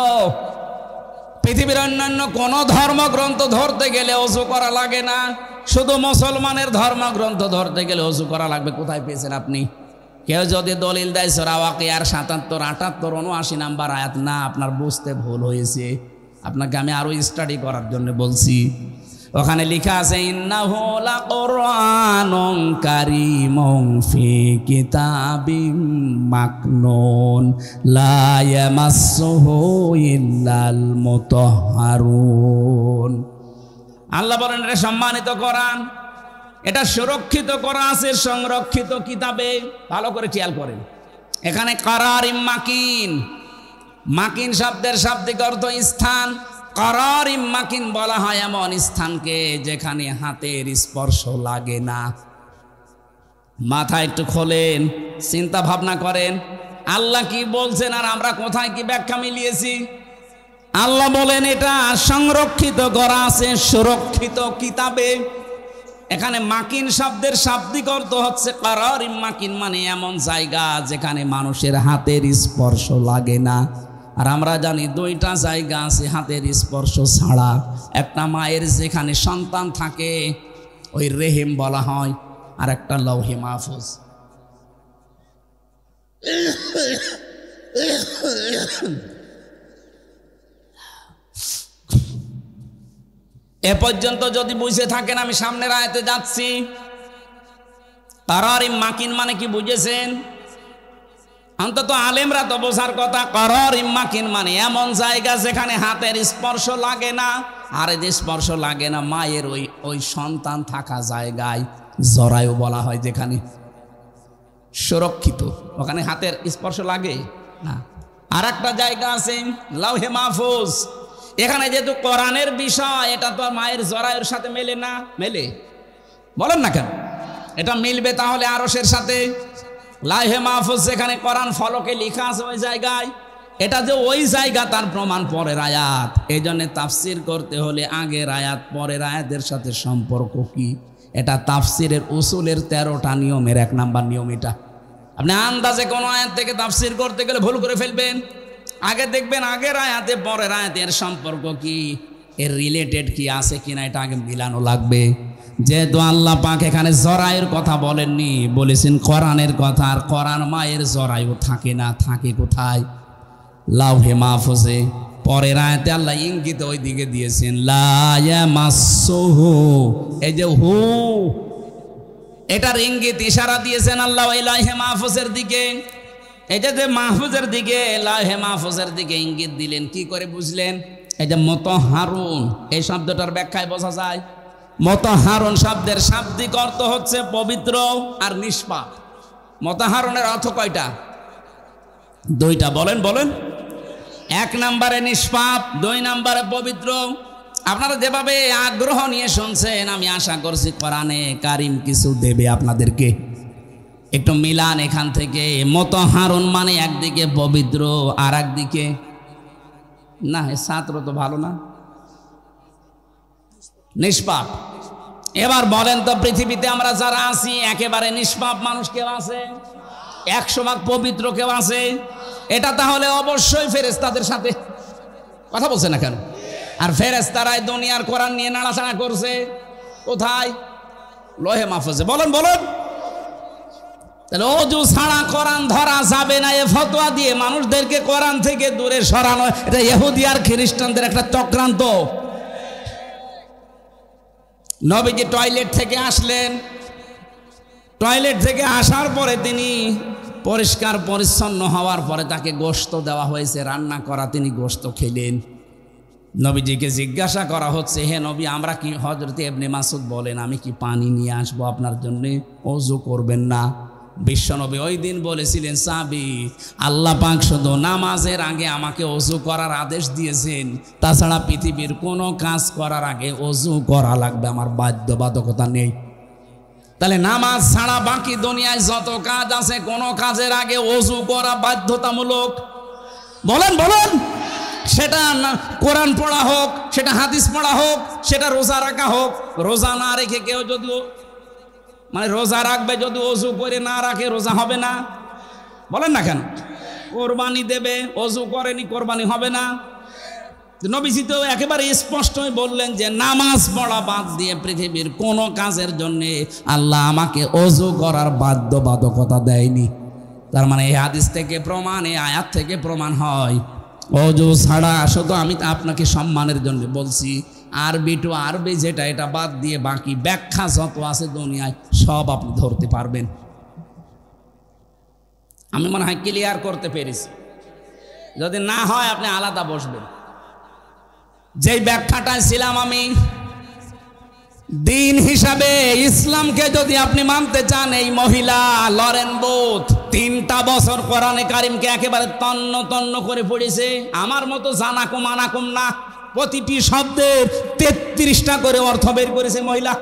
পৃথিবীর অন্যান্য কোন ধর্মগ্রন্থ ধরতে গেলে ওযু করা লাগে না, শুধু মুসলমানের ধর্মগ্রন্থ ধরতে গেলে ওযু করা লাগবে, কোথায় পেয়েছেন আপনি? কেউ যদি দলিল দেয় সূরা ওয়াকিয়ার ৭৭, ৭৮, ৭৯ নাম্বার আয়াত, না, আপনার বুঝতে ভুল হয়েছে। আপনাকে আমি আরো স্টাডি করার জন্য বলছি। ওখানে লেখা আছে ইন্নাহু লাকুরআনুন কারীমুন ফি কিতাবিম মাকনুন লা ইয়ামাসসুহু ইল্লাল মুতাহহারুন। আল্লাহ বলেন এটা সম্মানিত কোরআন, এটা সুরক্ষিত করা আছে সংরক্ষিত কিতাবে। ভালো করে খেয়াল করেন, এখানে কারারিম মাকিন, মাকিন শব্দের শাব্দিক অর্থ স্থান। কারারিম মাকিন বলা হয় এমন স্থানকে যেখানে হাতের স্পর্শ লাগে না। মাথা একটু খোলেন, চিন্তা ভাবনা করেন আল্লাহ কি বলছেন আর আমরা কোথায় কি ব্যাখ্যা মিলিয়েছি। আল্লাহ বলেন এটা সংরক্ষিত করা আছে সুরক্ষিত কিতাবে। এখানে মাকিন শব্দের শাব্দিক অর্থ হচ্ছে কারারিম মাকিন, মানে এমন জায়গা যেখানে মানুষের হাতের স্পর্শ লাগে না। আর আমরা জানি দুইটা জায়গা আছে হাতের স্পর্শ ছাড়া। একটা মায়ের যেখানে সন্তান থাকে ওই রেহেম বলা হয়, আর একটা লৌহে মাহফুজ। এ পর্যন্ত যদি বুঝে থাকেন, আমি সামনের আয়াতে যাচ্ছি। কারারিম মাকিন মানে কি বুঝেছেন? অন্তত আলেমরা তো বোঝার কথা। কারারিম মাকিন মানে এমন জায়গা যেখানে হাতের স্পর্শ লাগে না। আর এই যে স্পর্শ লাগে না, মায়ের ওই সন্তান থাকা জায়গায় জরায়ু বলা হয়, যেখানে সুরক্ষিত, ওখানে হাতের স্পর্শ লাগে না। আর একটা জায়গা আছে লাউহে মাহফুজ। এখানে যেহেতু কোরআনের বিষয়, এটা তো মায়ের জরায়ুর সাথে মেলে না। মেলে? বলেন না কেন? এটা মিলবে তাহলে আরশের সাথে। লাউহে মাহফুজ যেখানে কোরআন ফলকে লেখা আছে ওই জায়গায়, এটা যে ওই জায়গা তার প্রমাণ পরের আয়াত। এই জন্য তাফসির করতে হলে আগের আয়াত পরের আয়াতের সাথে সম্পর্ক কি, এটা তাফসিরের উসুলের 13টা নিয়মের 1 নাম্বার নিয়ম এটা। আপনি আন্দাজে কোনো আয়াত থেকে তাফসির করতে গেলে ভুল করে ফেলবেন। আগে দেখবেন আগের আয়াতে পরের আয়াতের সম্পর্ক কি, এর রিলেটেড কি আছে কিনা, এটা আগে মিলানো লাগবে। যেহেতু আল্লাহ পাক এখানে জরায়ুর কথা বলেননি, বলেছেন কোরআনের কথা। আর কোরআন মায়ের জরায়ু থাকে না, থাকে কোথায়? লাউহে মাহফুজে। পরের আয়াতে আল্লাহ ইঙ্গিত ওই দিকে দিয়েছেন, লা ইয়ামাসসুহু। এই যে হু, এটার ইঙ্গিত ইশারা দিয়েছেন আল্লাহ ওই লাউহে মাহফুজের দিকে। এই যে মাহফুজের দিকে, লাউহে মাহফুজের দিকে ইঙ্গিত দিলেন, কি করে বুঝলেন? এই যে মুতাহহারুন, এই শব্দটার ব্যাখ্যায় বোঝা যায়। মুতাহহারুন শব্দের শাব্দিক অর্থ হচ্ছে পবিত্র আর নিষ্পাপ। মুতাহহারুনের অর্থ কয়টা? 2টা। বলেন বলেন। 1 নম্বরে নিষ্পাপ, 2 নম্বরে পবিত্র। আপনারা যেভাবে আগ্রহ নিয়ে শুনছেন, আমি আশা করছি কোরআনে কারিম কিছু দেবে আপনাদেরকে। একটু মিলান এখান থেকে। মুতাহহারুন মানে একদিকে পবিত্র আর একদিকে না, ছাত্র তো ভালো না, নিষ্পাপ। এবার বলেন তো, পৃথিবীতে আমরা যারা আছি একেবারে নিষ্পাপ মানুষ কেউ আছে? 100 ভাগ পবিত্র কেউ আছে? এটা তাহলে অবশ্যই ফেরেশতাদের সাথে কথা বলছে না কেন? আর ফেরেশতারাই দুনিয়ার কোরআন নিয়ে নাড়াচাড়া করছে কোথায়? লৌহে মাহফুজে। বলেন বলেন। তাহলে ওযু ছাড়া কোরআন ধরা যাবে না, এ ফতোয়া দিয়ে মানুষদেরকে কোরআন থেকে দূরে সরানো, এটা ইহুদি আর খ্রিস্টানদের একটা চক্রান্ত। নবীজি টয়লেট থেকে আসলেন, টয়লেট থেকে আসার পরে তিনি পরিষ্কার পরিচ্ছন্ন হওয়ার পরে তাকে গোশত দেওয়া হয়েছে, রান্না করা, তিনি গোশত খেলেন। নবীজিকে জিজ্ঞাসা করা হচ্ছে, হে নবী, আমরা কি, হযরত ইবনে মাসউদ বলেন, আমি কি পানি নিয়ে আসবো আপনার জন্য? ওযু করবেন না? বিশ্বনবী ওই দিন বলেছিলেন, সাহাবী, আল্লাহ পাক শুধু নামাজের আগে আমাকে ওযু করার আদেশ দিয়েছেন, তাছাড়া পৃথিবীর কোনো কাজ করার আগে ওযু করা লাগবে, আমার বাধ্যবাধকতা নেই। তাহলে নামাজ ছাড়া বাকি দুনিয়ায় যত কাজ আছে, কোনো কাজের আগে ওযু করা বাধ্যতামূলক। বলেন বলেন। সেটা কোরআন পড়া হোক, সেটা হাদিস পড়া হোক, সেটা রোজা রাখা হোক। রোজা না রেখে কেউ যদি, মানে রোজা রাখবে যদি ওযু করে না রাখে, রোজা হবে না? বলেন না কেন? কোরবানি দেবে, ওযু করেনি, কোরবানি হবে না? নবীজি তো একেবারে স্পষ্টই বললেন যে নামাজ পড়া বাদ দিয়ে পৃথিবীর কোনো কাজের জন্য আল্লাহ আমাকে ওযু করার বাধ্যবাধকতা দেয়নি। তার মানে এই হাদিস থেকে প্রমাণ, এই আয়াত থেকে প্রমাণ হয় ওযু ছাড়া, শুধু আমি আপনাকে সম্মানের জন্য বলছি, আরবি টু আরবি যেটা এটা বাদ দিয়ে বাকি ব্যাখ্যা যত আছে দুনিয়ায় সব আপনি ধরতে পারবেন। আমি মনে হয় ক্লিয়ার করতে পেরেছি। যদি না হয় আপনি আলাদা বসবেন। যেই ব্যাখ্যাটায় ছিলাম আমি, দিন হিসাবে ইসলামকে যদি আপনি মানতে চান, এই মহিলা লরেন বুথ 3টা বছর কোরআনে কারিমকে একেবারে তন্ন তন্ন করে পড়েছে। আমার মতো জানাকুম আনাকুম না, প্রতিটি শব্দের 33টা করে অর্থ বের করেছে মহিলা।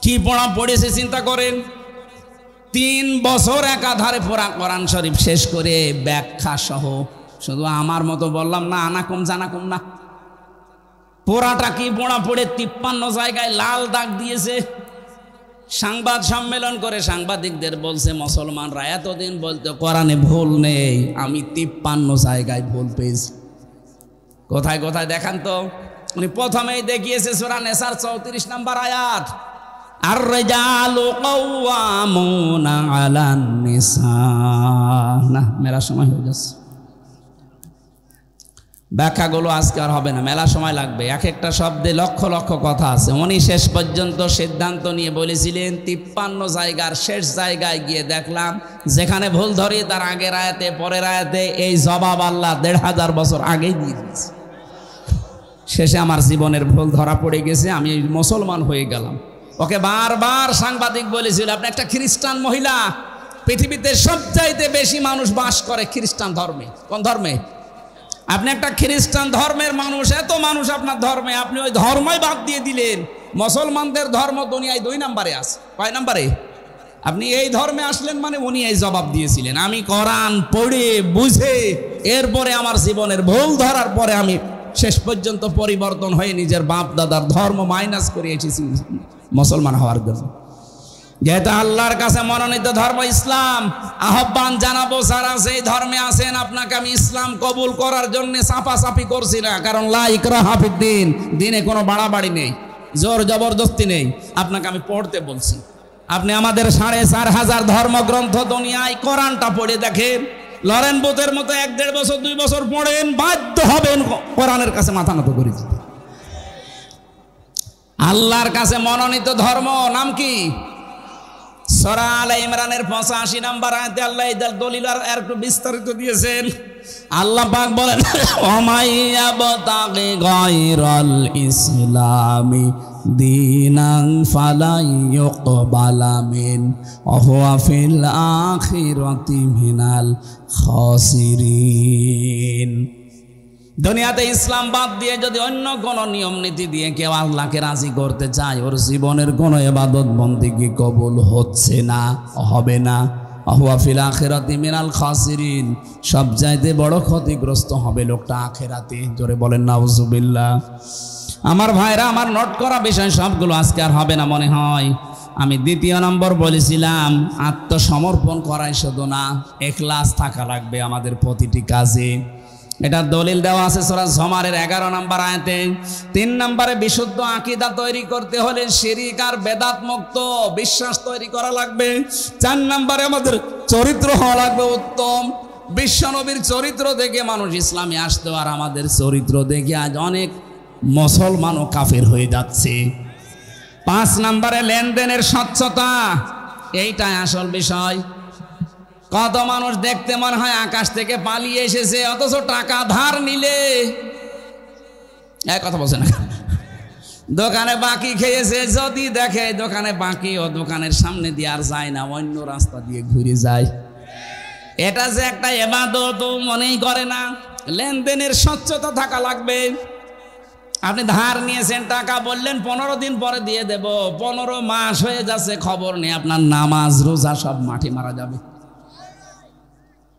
কি পড়া পড়েছে চিন্তা করেন। 3 বছর একাধারে পড়া কোরআন শরীফ শেষ করে ব্যাখ্যা সহ। শুধু আমার মতো বললাম না, আনাকুম জানাকুম না, পোড়াটা কি পোড়া পড়ে 53 জায়গায় লাল দাগ দিয়েছে। সংবাদ সম্মেলন করে সাংবাদিকদের বলছে, মুসলমানরা এতদিন বলতে কোরআনে ভুল নেই, আমি 53 জায়গায় ভুল পেয়েছি। কোথায় কোথায় দেখান তো। উনি প্রথমেই দেখিয়েছে সূরা নিসার 34 নম্বর আয়াত, আর রিজালু কাওয়ামুনা আলান নিসা। না, মেলা সময় হয়ে যাচ্ছে, ব্যাখ্যাগুলো আজকে আর হবে না, মেলা সময় লাগবে। এক একটা শব্দে লক্ষ লক্ষ কথা আছে। উনি শেষ পর্যন্ত সিদ্ধান্ত নিয়ে বলেছিলেন 53 জায়গার শেষ জায়গায় গিয়ে দেখলাম যেখানে ভুল ধরি তার আগের আয়াতে পরের আয়াতে এই জবাব আল্লাহ 1500 বছর আগেই দিয়ে দিয়েছে। শেষে আমার জীবনের ভুল ধরা পড়ে গেছে, আমি মুসলমান হয়ে গেলাম। ওকে বারবার সাংবাদিক বলেছিল, আপনি একটা খ্রিস্টান মহিলা, পৃথিবীতে সবচাইতে বেশি মানুষ বাস করে খ্রিস্টান ধর্মে। কোন ধর্মে? আপনি একটা খ্রিস্টান ধর্মের মানুষ, এত মানুষ আপনার ধর্মে, আপনি ওই ধর্মই বাদ দিয়ে দিলেন। মুসলমানদের ধর্ম দুনিয়ায় 2 নম্বরে আছে। কয় নম্বরে? আপনি এই ধর্মে আসলেন মানে উনি এই জবাব দিয়েছিলেন। আমি কোরআন পড়ে বুঝে এরপরে আমার জীবনের ভুল ধরার পরে আমি শেষ পর্যন্ত পরিবর্তন হয়ে নিজের বাপ দাদার ধর্ম মাইনাস করে এসেছি মুসলমান হওয়ার জন্য। যেহেতু আল্লাহর কাছে মনোনীত ধর্ম ইসলাম, আহ্বান জানাবো যারা সেই ধর্মে আছেন, আপনাকে আমি ইসলাম কবুল করার জন্য চাপাচাপি করছি না। কারণ লা ইকরাহা ফিদ্দিন, দিনে কোনো বাড়াবাড়ি নেই, জোর জবরদস্তি নেই। আপনাকে আমি পড়তে বলছি। আপনি আমাদের 4500 ধর্মগ্রন্থ দুনিয়ায়, কোরআনটা পড়ে দেখেন। লরেন বুথের মতো 1-1.5 বছর 2 বছর পড়েন, বাধ্য হবেন কোরআনের কাছে মাথা নত করে দিতে। আল্লাহর কাছে মনোনীত ধর্ম নাম কি? সূরা আলে ইমরানের 85 নম্বর আয়াতে আল্লাহ এই দলিল আর একটু বিস্তারিত দিয়েছেন। আল্লাহ পাক বলেন, ওয়ামাইয়াবতাগি গায়রাল ইসলামি দীনান ফালাই ইউকবালা মিন ওয়া হুয়া ফিল আখিরাতি মিনাল খাসিরিন। দুনিয়াতে ইসলাম বাদ দিয়ে যদি অন্য কোনো নিয়ম নীতি দিয়ে কেউ আল্লাহকে রাজি করতে চায়, ওর জীবনের কোনো ইবাদত বন্দেগী কবুল হচ্ছে না, হবে না। হুয়া ফিল আখিরাতি মিনাল খাসিরিন, সব চাইতে বড় ক্ষতিগ্রস্ত হবে লোকটা আখিরাতে। জোরে বলেন নাউজুবিল্লাহ। আমার ভাইরা, আমার নোট করা বিষয় সবগুলো আজকে আর হবে না মনে হয়। আমি 2 নম্বর বলেছিলাম, আত্মসমর্পণ করাই শুধু না, ইখলাস থাকা লাগবে আমাদের প্রতিটি কাজে। এটা দলিল দেওয়া আছে সূরা জুমারের 11 নম্বর আয়াতে। 3 নম্বরে বিশুদ্ধ আকীদা তৈরি করতে হলে শিরক আর বেদাত মুক্ত বিশ্বাস তৈরি করা লাগবে। 4 নম্বরে আমাদের চরিত্র হওয়া লাগবে উত্তম। বিশ্বনবীর চরিত্র দেখে মানুষ ইসলামে আসতো, আর আমাদের চরিত্র দেখে আজ অনেক মুসলমানও কাফের হয়ে যাচ্ছে। 5 নম্বরে লেনদেনের স্বচ্ছতা, এইটাই আসল বিষয়। কত মানুষ দেখতে মনে হয় আকাশ থেকে পালিয়ে এসেছে, অথচ টাকা ধার নিলে কথা বলছে না, দোকানে বাকি খেয়েছে, যদি দেখে দোকানে বাকি, ও দোকানের সামনে দিয়ে আর যায় না, অন্য রাস্তা দিয়ে ঘুরে যায়। এটা যে একটা ইবাদত মনেই করে না। লেনদেনের স্বচ্ছতা থাকা লাগবে। আপনি ধার নিয়েছেন টাকা, বললেন 15 দিন পরে দিয়ে দেব, 15 মাস হয়ে যাচ্ছে, খবর নেই, আপনার নামাজ রোজা সব মাঠে মারা যাবে।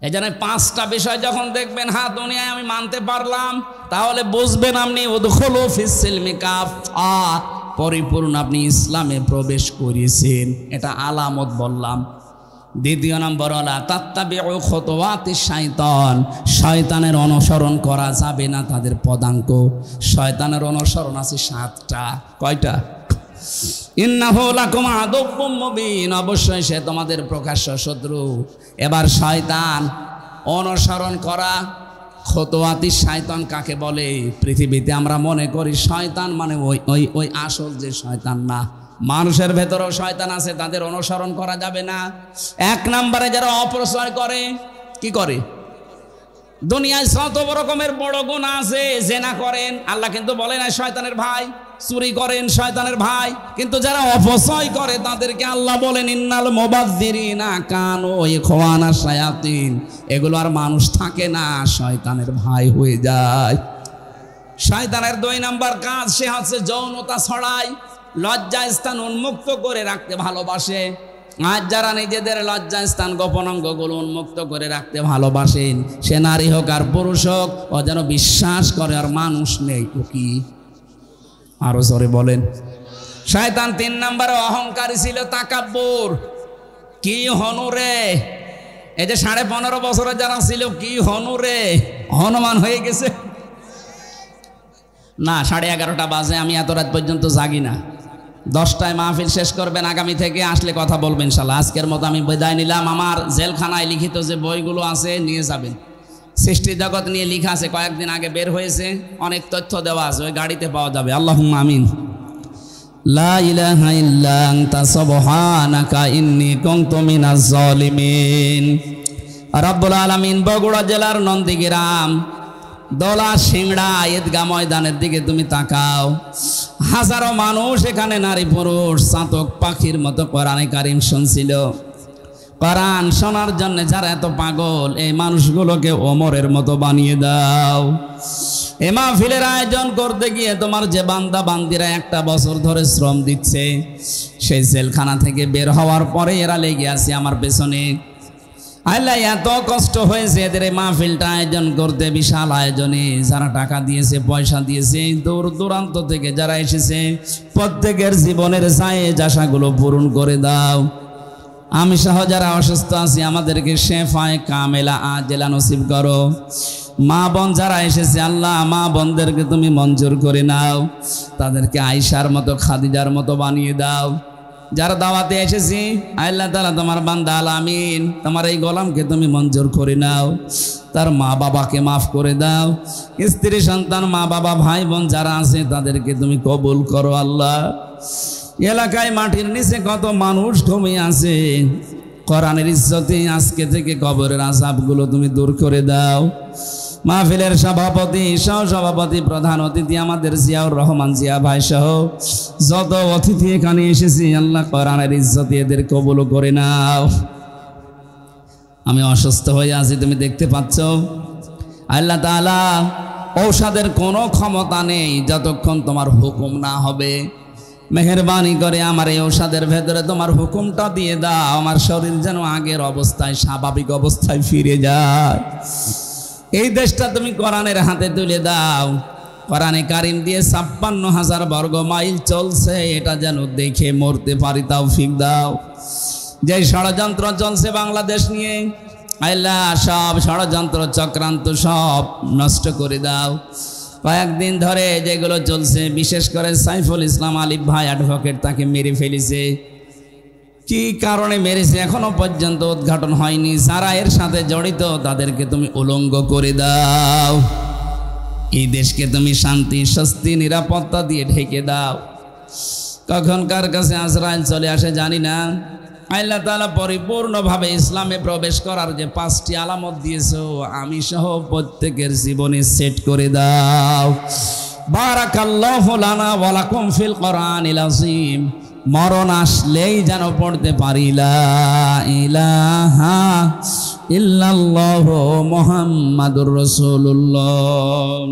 এই জন্য 5টা বিষয় যখন দেখবেন, হ্যাঁ দুনিয়ায় আমি মানতে পারলাম, তাহলে বুঝবেন আপনি উদখুলু ফিস সিলমি কাফা, পরিপূর্ণ আপনি ইসলামে প্রবেশ করেছেন। এটা আলামত বললাম। দ্বিতীয় নম্বর হলো তাত্তাবিউ খুতুওয়াতিশ শাইতান, শয়তানের অনুসরণ করা যাবে না তাদের পদাঙ্ক। শয়তানের অনুসরণ আছে 7টা। কয়টা? ইন্নাহু লাকুম আদুউম মুবিন, অবশ্যই সে তোমাদের প্রকাশ্য শত্রু। এবার শয়তান অনুসরণ করা, খুতুওয়াতিশ শাইতান কাকে বলে? পৃথিবীতে আমরা মনে করি শয়তান মানে ওই আসল যে শয়তান না, মানুষের ভেতরেও শয়তান আছে, তাদের অনুসরণ করা যাবে না। 1 নম্বরে যারা অপচয় করে, কি করে? দুনিয়ায় যত রকমের বড় গুনাহ আছে, জেনা করেন, আল্লাহ কিন্তু বলে না শয়তানের ভাই। চুরি করেন, শয়তানের ভাই। কিন্তু যারা অপচয় করে তাদেরকে আল্লাহ বলেন ইন্নাল মুবাযযিরিনা কানু ইখওয়ানাশ শায়াতিন। এগুলো আর মানুষ থাকে না, শয়তানের ভাই হয়ে যায়। শয়তানের 2 নম্বর কাজ, সে হচ্ছে যৌনতা ছড়ায়, লজ্জা স্থান উন্মুক্ত করে রাখতে ভালোবাসে। আজ যারা নিজেদের লজ্জা স্থান গোপন অঙ্গগুলো উন্মুক্ত করে রাখতে ভালোবাসেন, সে নারী হোক আর পুরুষ হোক, ও যেন বিশ্বাস করে আর মানুষ নেই। ও কি? আরো জোরে বলেন। শয়তান 3 নম্বরে অহংকারী ছিল, তাকাব্বুর। কি হনুরে, এই যে 15.5 বছরে যারা ছিল, কি হনুরে, হনুমান হয়ে গেছে না। 11:30 বাজে, আমি এত রাত পর্যন্ত জাগি না। 10টায় মাহফিল শেষ করবেন, আগামী থেকে আসলে কথা বলবেন ইনশাল্লাহ। আজকের মতো আমি বিদায় নিলাম। আমার জেলখানায় লিখিত যে বইগুলো আছে নিয়ে যাবেন। সৃষ্টি জগৎ নিয়ে লেখা আছে, কয়েকদিন আগে বের হয়েছে, অনেক তথ্য দেওয়া আছে, ওই গাড়িতে পাওয়া যাবে। আল্লাহুম্মা আমিন। লা ইলাহা ইল্লা আনতা সুবহানাকা ইন্নী কুনতু মিনাজ জালিমিন। রব্বুল আলামিন বগুড়া জেলার নন্দীগ্রাম দোলা সিংড়া ঈদগাহ ময়দানের দিকে তুমি তাকাও। হাজারো মানুষ এখানে, নারী পুরুষ চাতক পাখির মতো কোরআনে কারিম শুনছিল। কোরআন শোনার জন্য যারা এত পাগল, এই মানুষগুলোকে ওমরের মতো বানিয়ে দাও। এ মাহফিলের আয়োজন করতে গিয়ে তোমার যে বান্দা বান্দিরা 1টা বছর ধরে শ্রম দিচ্ছে, সেই জেলখানা থেকে বের হওয়ার পরে এরা লেগে আছে আমার পেছনে। আল্লাহ, এত কষ্ট হয়েছে এদের এই মাহফিলটা আয়োজন করতে, বিশাল আয়োজনে। যারা টাকা দিয়েছে, পয়সা দিয়েছে, দূর দূরান্ত থেকে যারা এসেছে, প্রত্যেকের জীবনের জায়েজ আশাগুলো পূরণ করে দাও। আমি সহ যারা অসুস্থ আছি, আমাদেরকে শেফায়ে কামেলা আজেলা নসিব করো। মা বোন যারা এসেছে, আল্লাহ মা বোনদেরকে তুমি মঞ্জুর করে নাও, তাদেরকে আয়েশার মতো, খাদিজার মতো বানিয়ে দাও। যারা দাওয়াতে এসেছি, আল্লাহ তাআলা তোমার বান্দা আলামিন, তোমার এই গোলামকে তুমি মঞ্জুর করে নাও, তার মা বাবাকে মাফ করে দাও। স্ত্রী সন্তান, মা বাবা, ভাই বোন যারা আছে, তাদেরকে তুমি কবুল করো। আল্লাহ, এলাকায় মাটির নিচে কত মানুষ ঘুমিয়ে আছে, কোরআনের ইজ্জতে আজকে থেকে কবরের আযাবগুলো তুমি দূর করে দাও। মাহফিলের সভাপতি, সহসভাপতি, প্রধান অতিথি আমাদের জিয়াউর রহমান জিয়া ভাই সহ যত অতিথি এখানে এসেছি, আল্লাহ কোরআনের ইজ্জতে এদের কবুল করে নাও। আমি অসুস্থ হয়ে আছি, তুমি দেখতে পাচ্ছ। আল্লাহ তাআলা, ঔষধের কোনো ক্ষমতা নেই যতক্ষণ তোমার হুকুম না হবে। মেহেরবানি করে আমার এই ঔষধের ভেতরে তোমার হুকুমটা দিয়ে দাও, আমার শরীর যেন আগের অবস্থায়, স্বাভাবিক অবস্থায় ফিরে যায়। এই দেশটা তুমি কোরআনের হাতে তুলে দাও। কোরআনে কারিম দিয়ে 56,000 বর্গ মাইল চলছে, এটা যেন দেখে মরতে পারি, তৌফিক দাও। যে ষড়যন্ত্র চলছে বাংলাদেশ নিয়ে, আল্লাহ সব ষড়যন্ত্র চক্রান্ত সব নষ্ট করে দাও। কয়েকদিন ধরে যেগুলো চলছে, বিশেষ করে সাইফুল ইসলাম আলিফ ভাই অ্যাডভোকেট, তাকে মেরে ফেলেছে। কি কারণে মেরেছে এখনো পর্যন্ত উদ্ঘাটন হয়নি। যারা এর সাথে জড়িত তাদেরকে তুমি উলঙ্গ করে দাও। এই দেশকে তুমি শান্তি, স্বস্তি, নিরাপত্তা দিয়ে ঢেকে দাও। কখন কার কাছে আজরাইল চলে আসে জানি না। আল্লাহ তাআলা পরিপূর্ণভাবে ইসলামে প্রবেশ করার যে 5টি আলামত দিয়েছো, আমি সহ প্রত্যেকের জীবনে সেট করে দাও। বারাকাল্লাহু লানা ওয়া লাকুম ফিল কোরআনিল আযীম। মরণ আসলেই যেন পড়তে পারি লা ইলাহা ইল্লাল্লাহু মুহাম্মাদুর রাসূলুল্লাহ।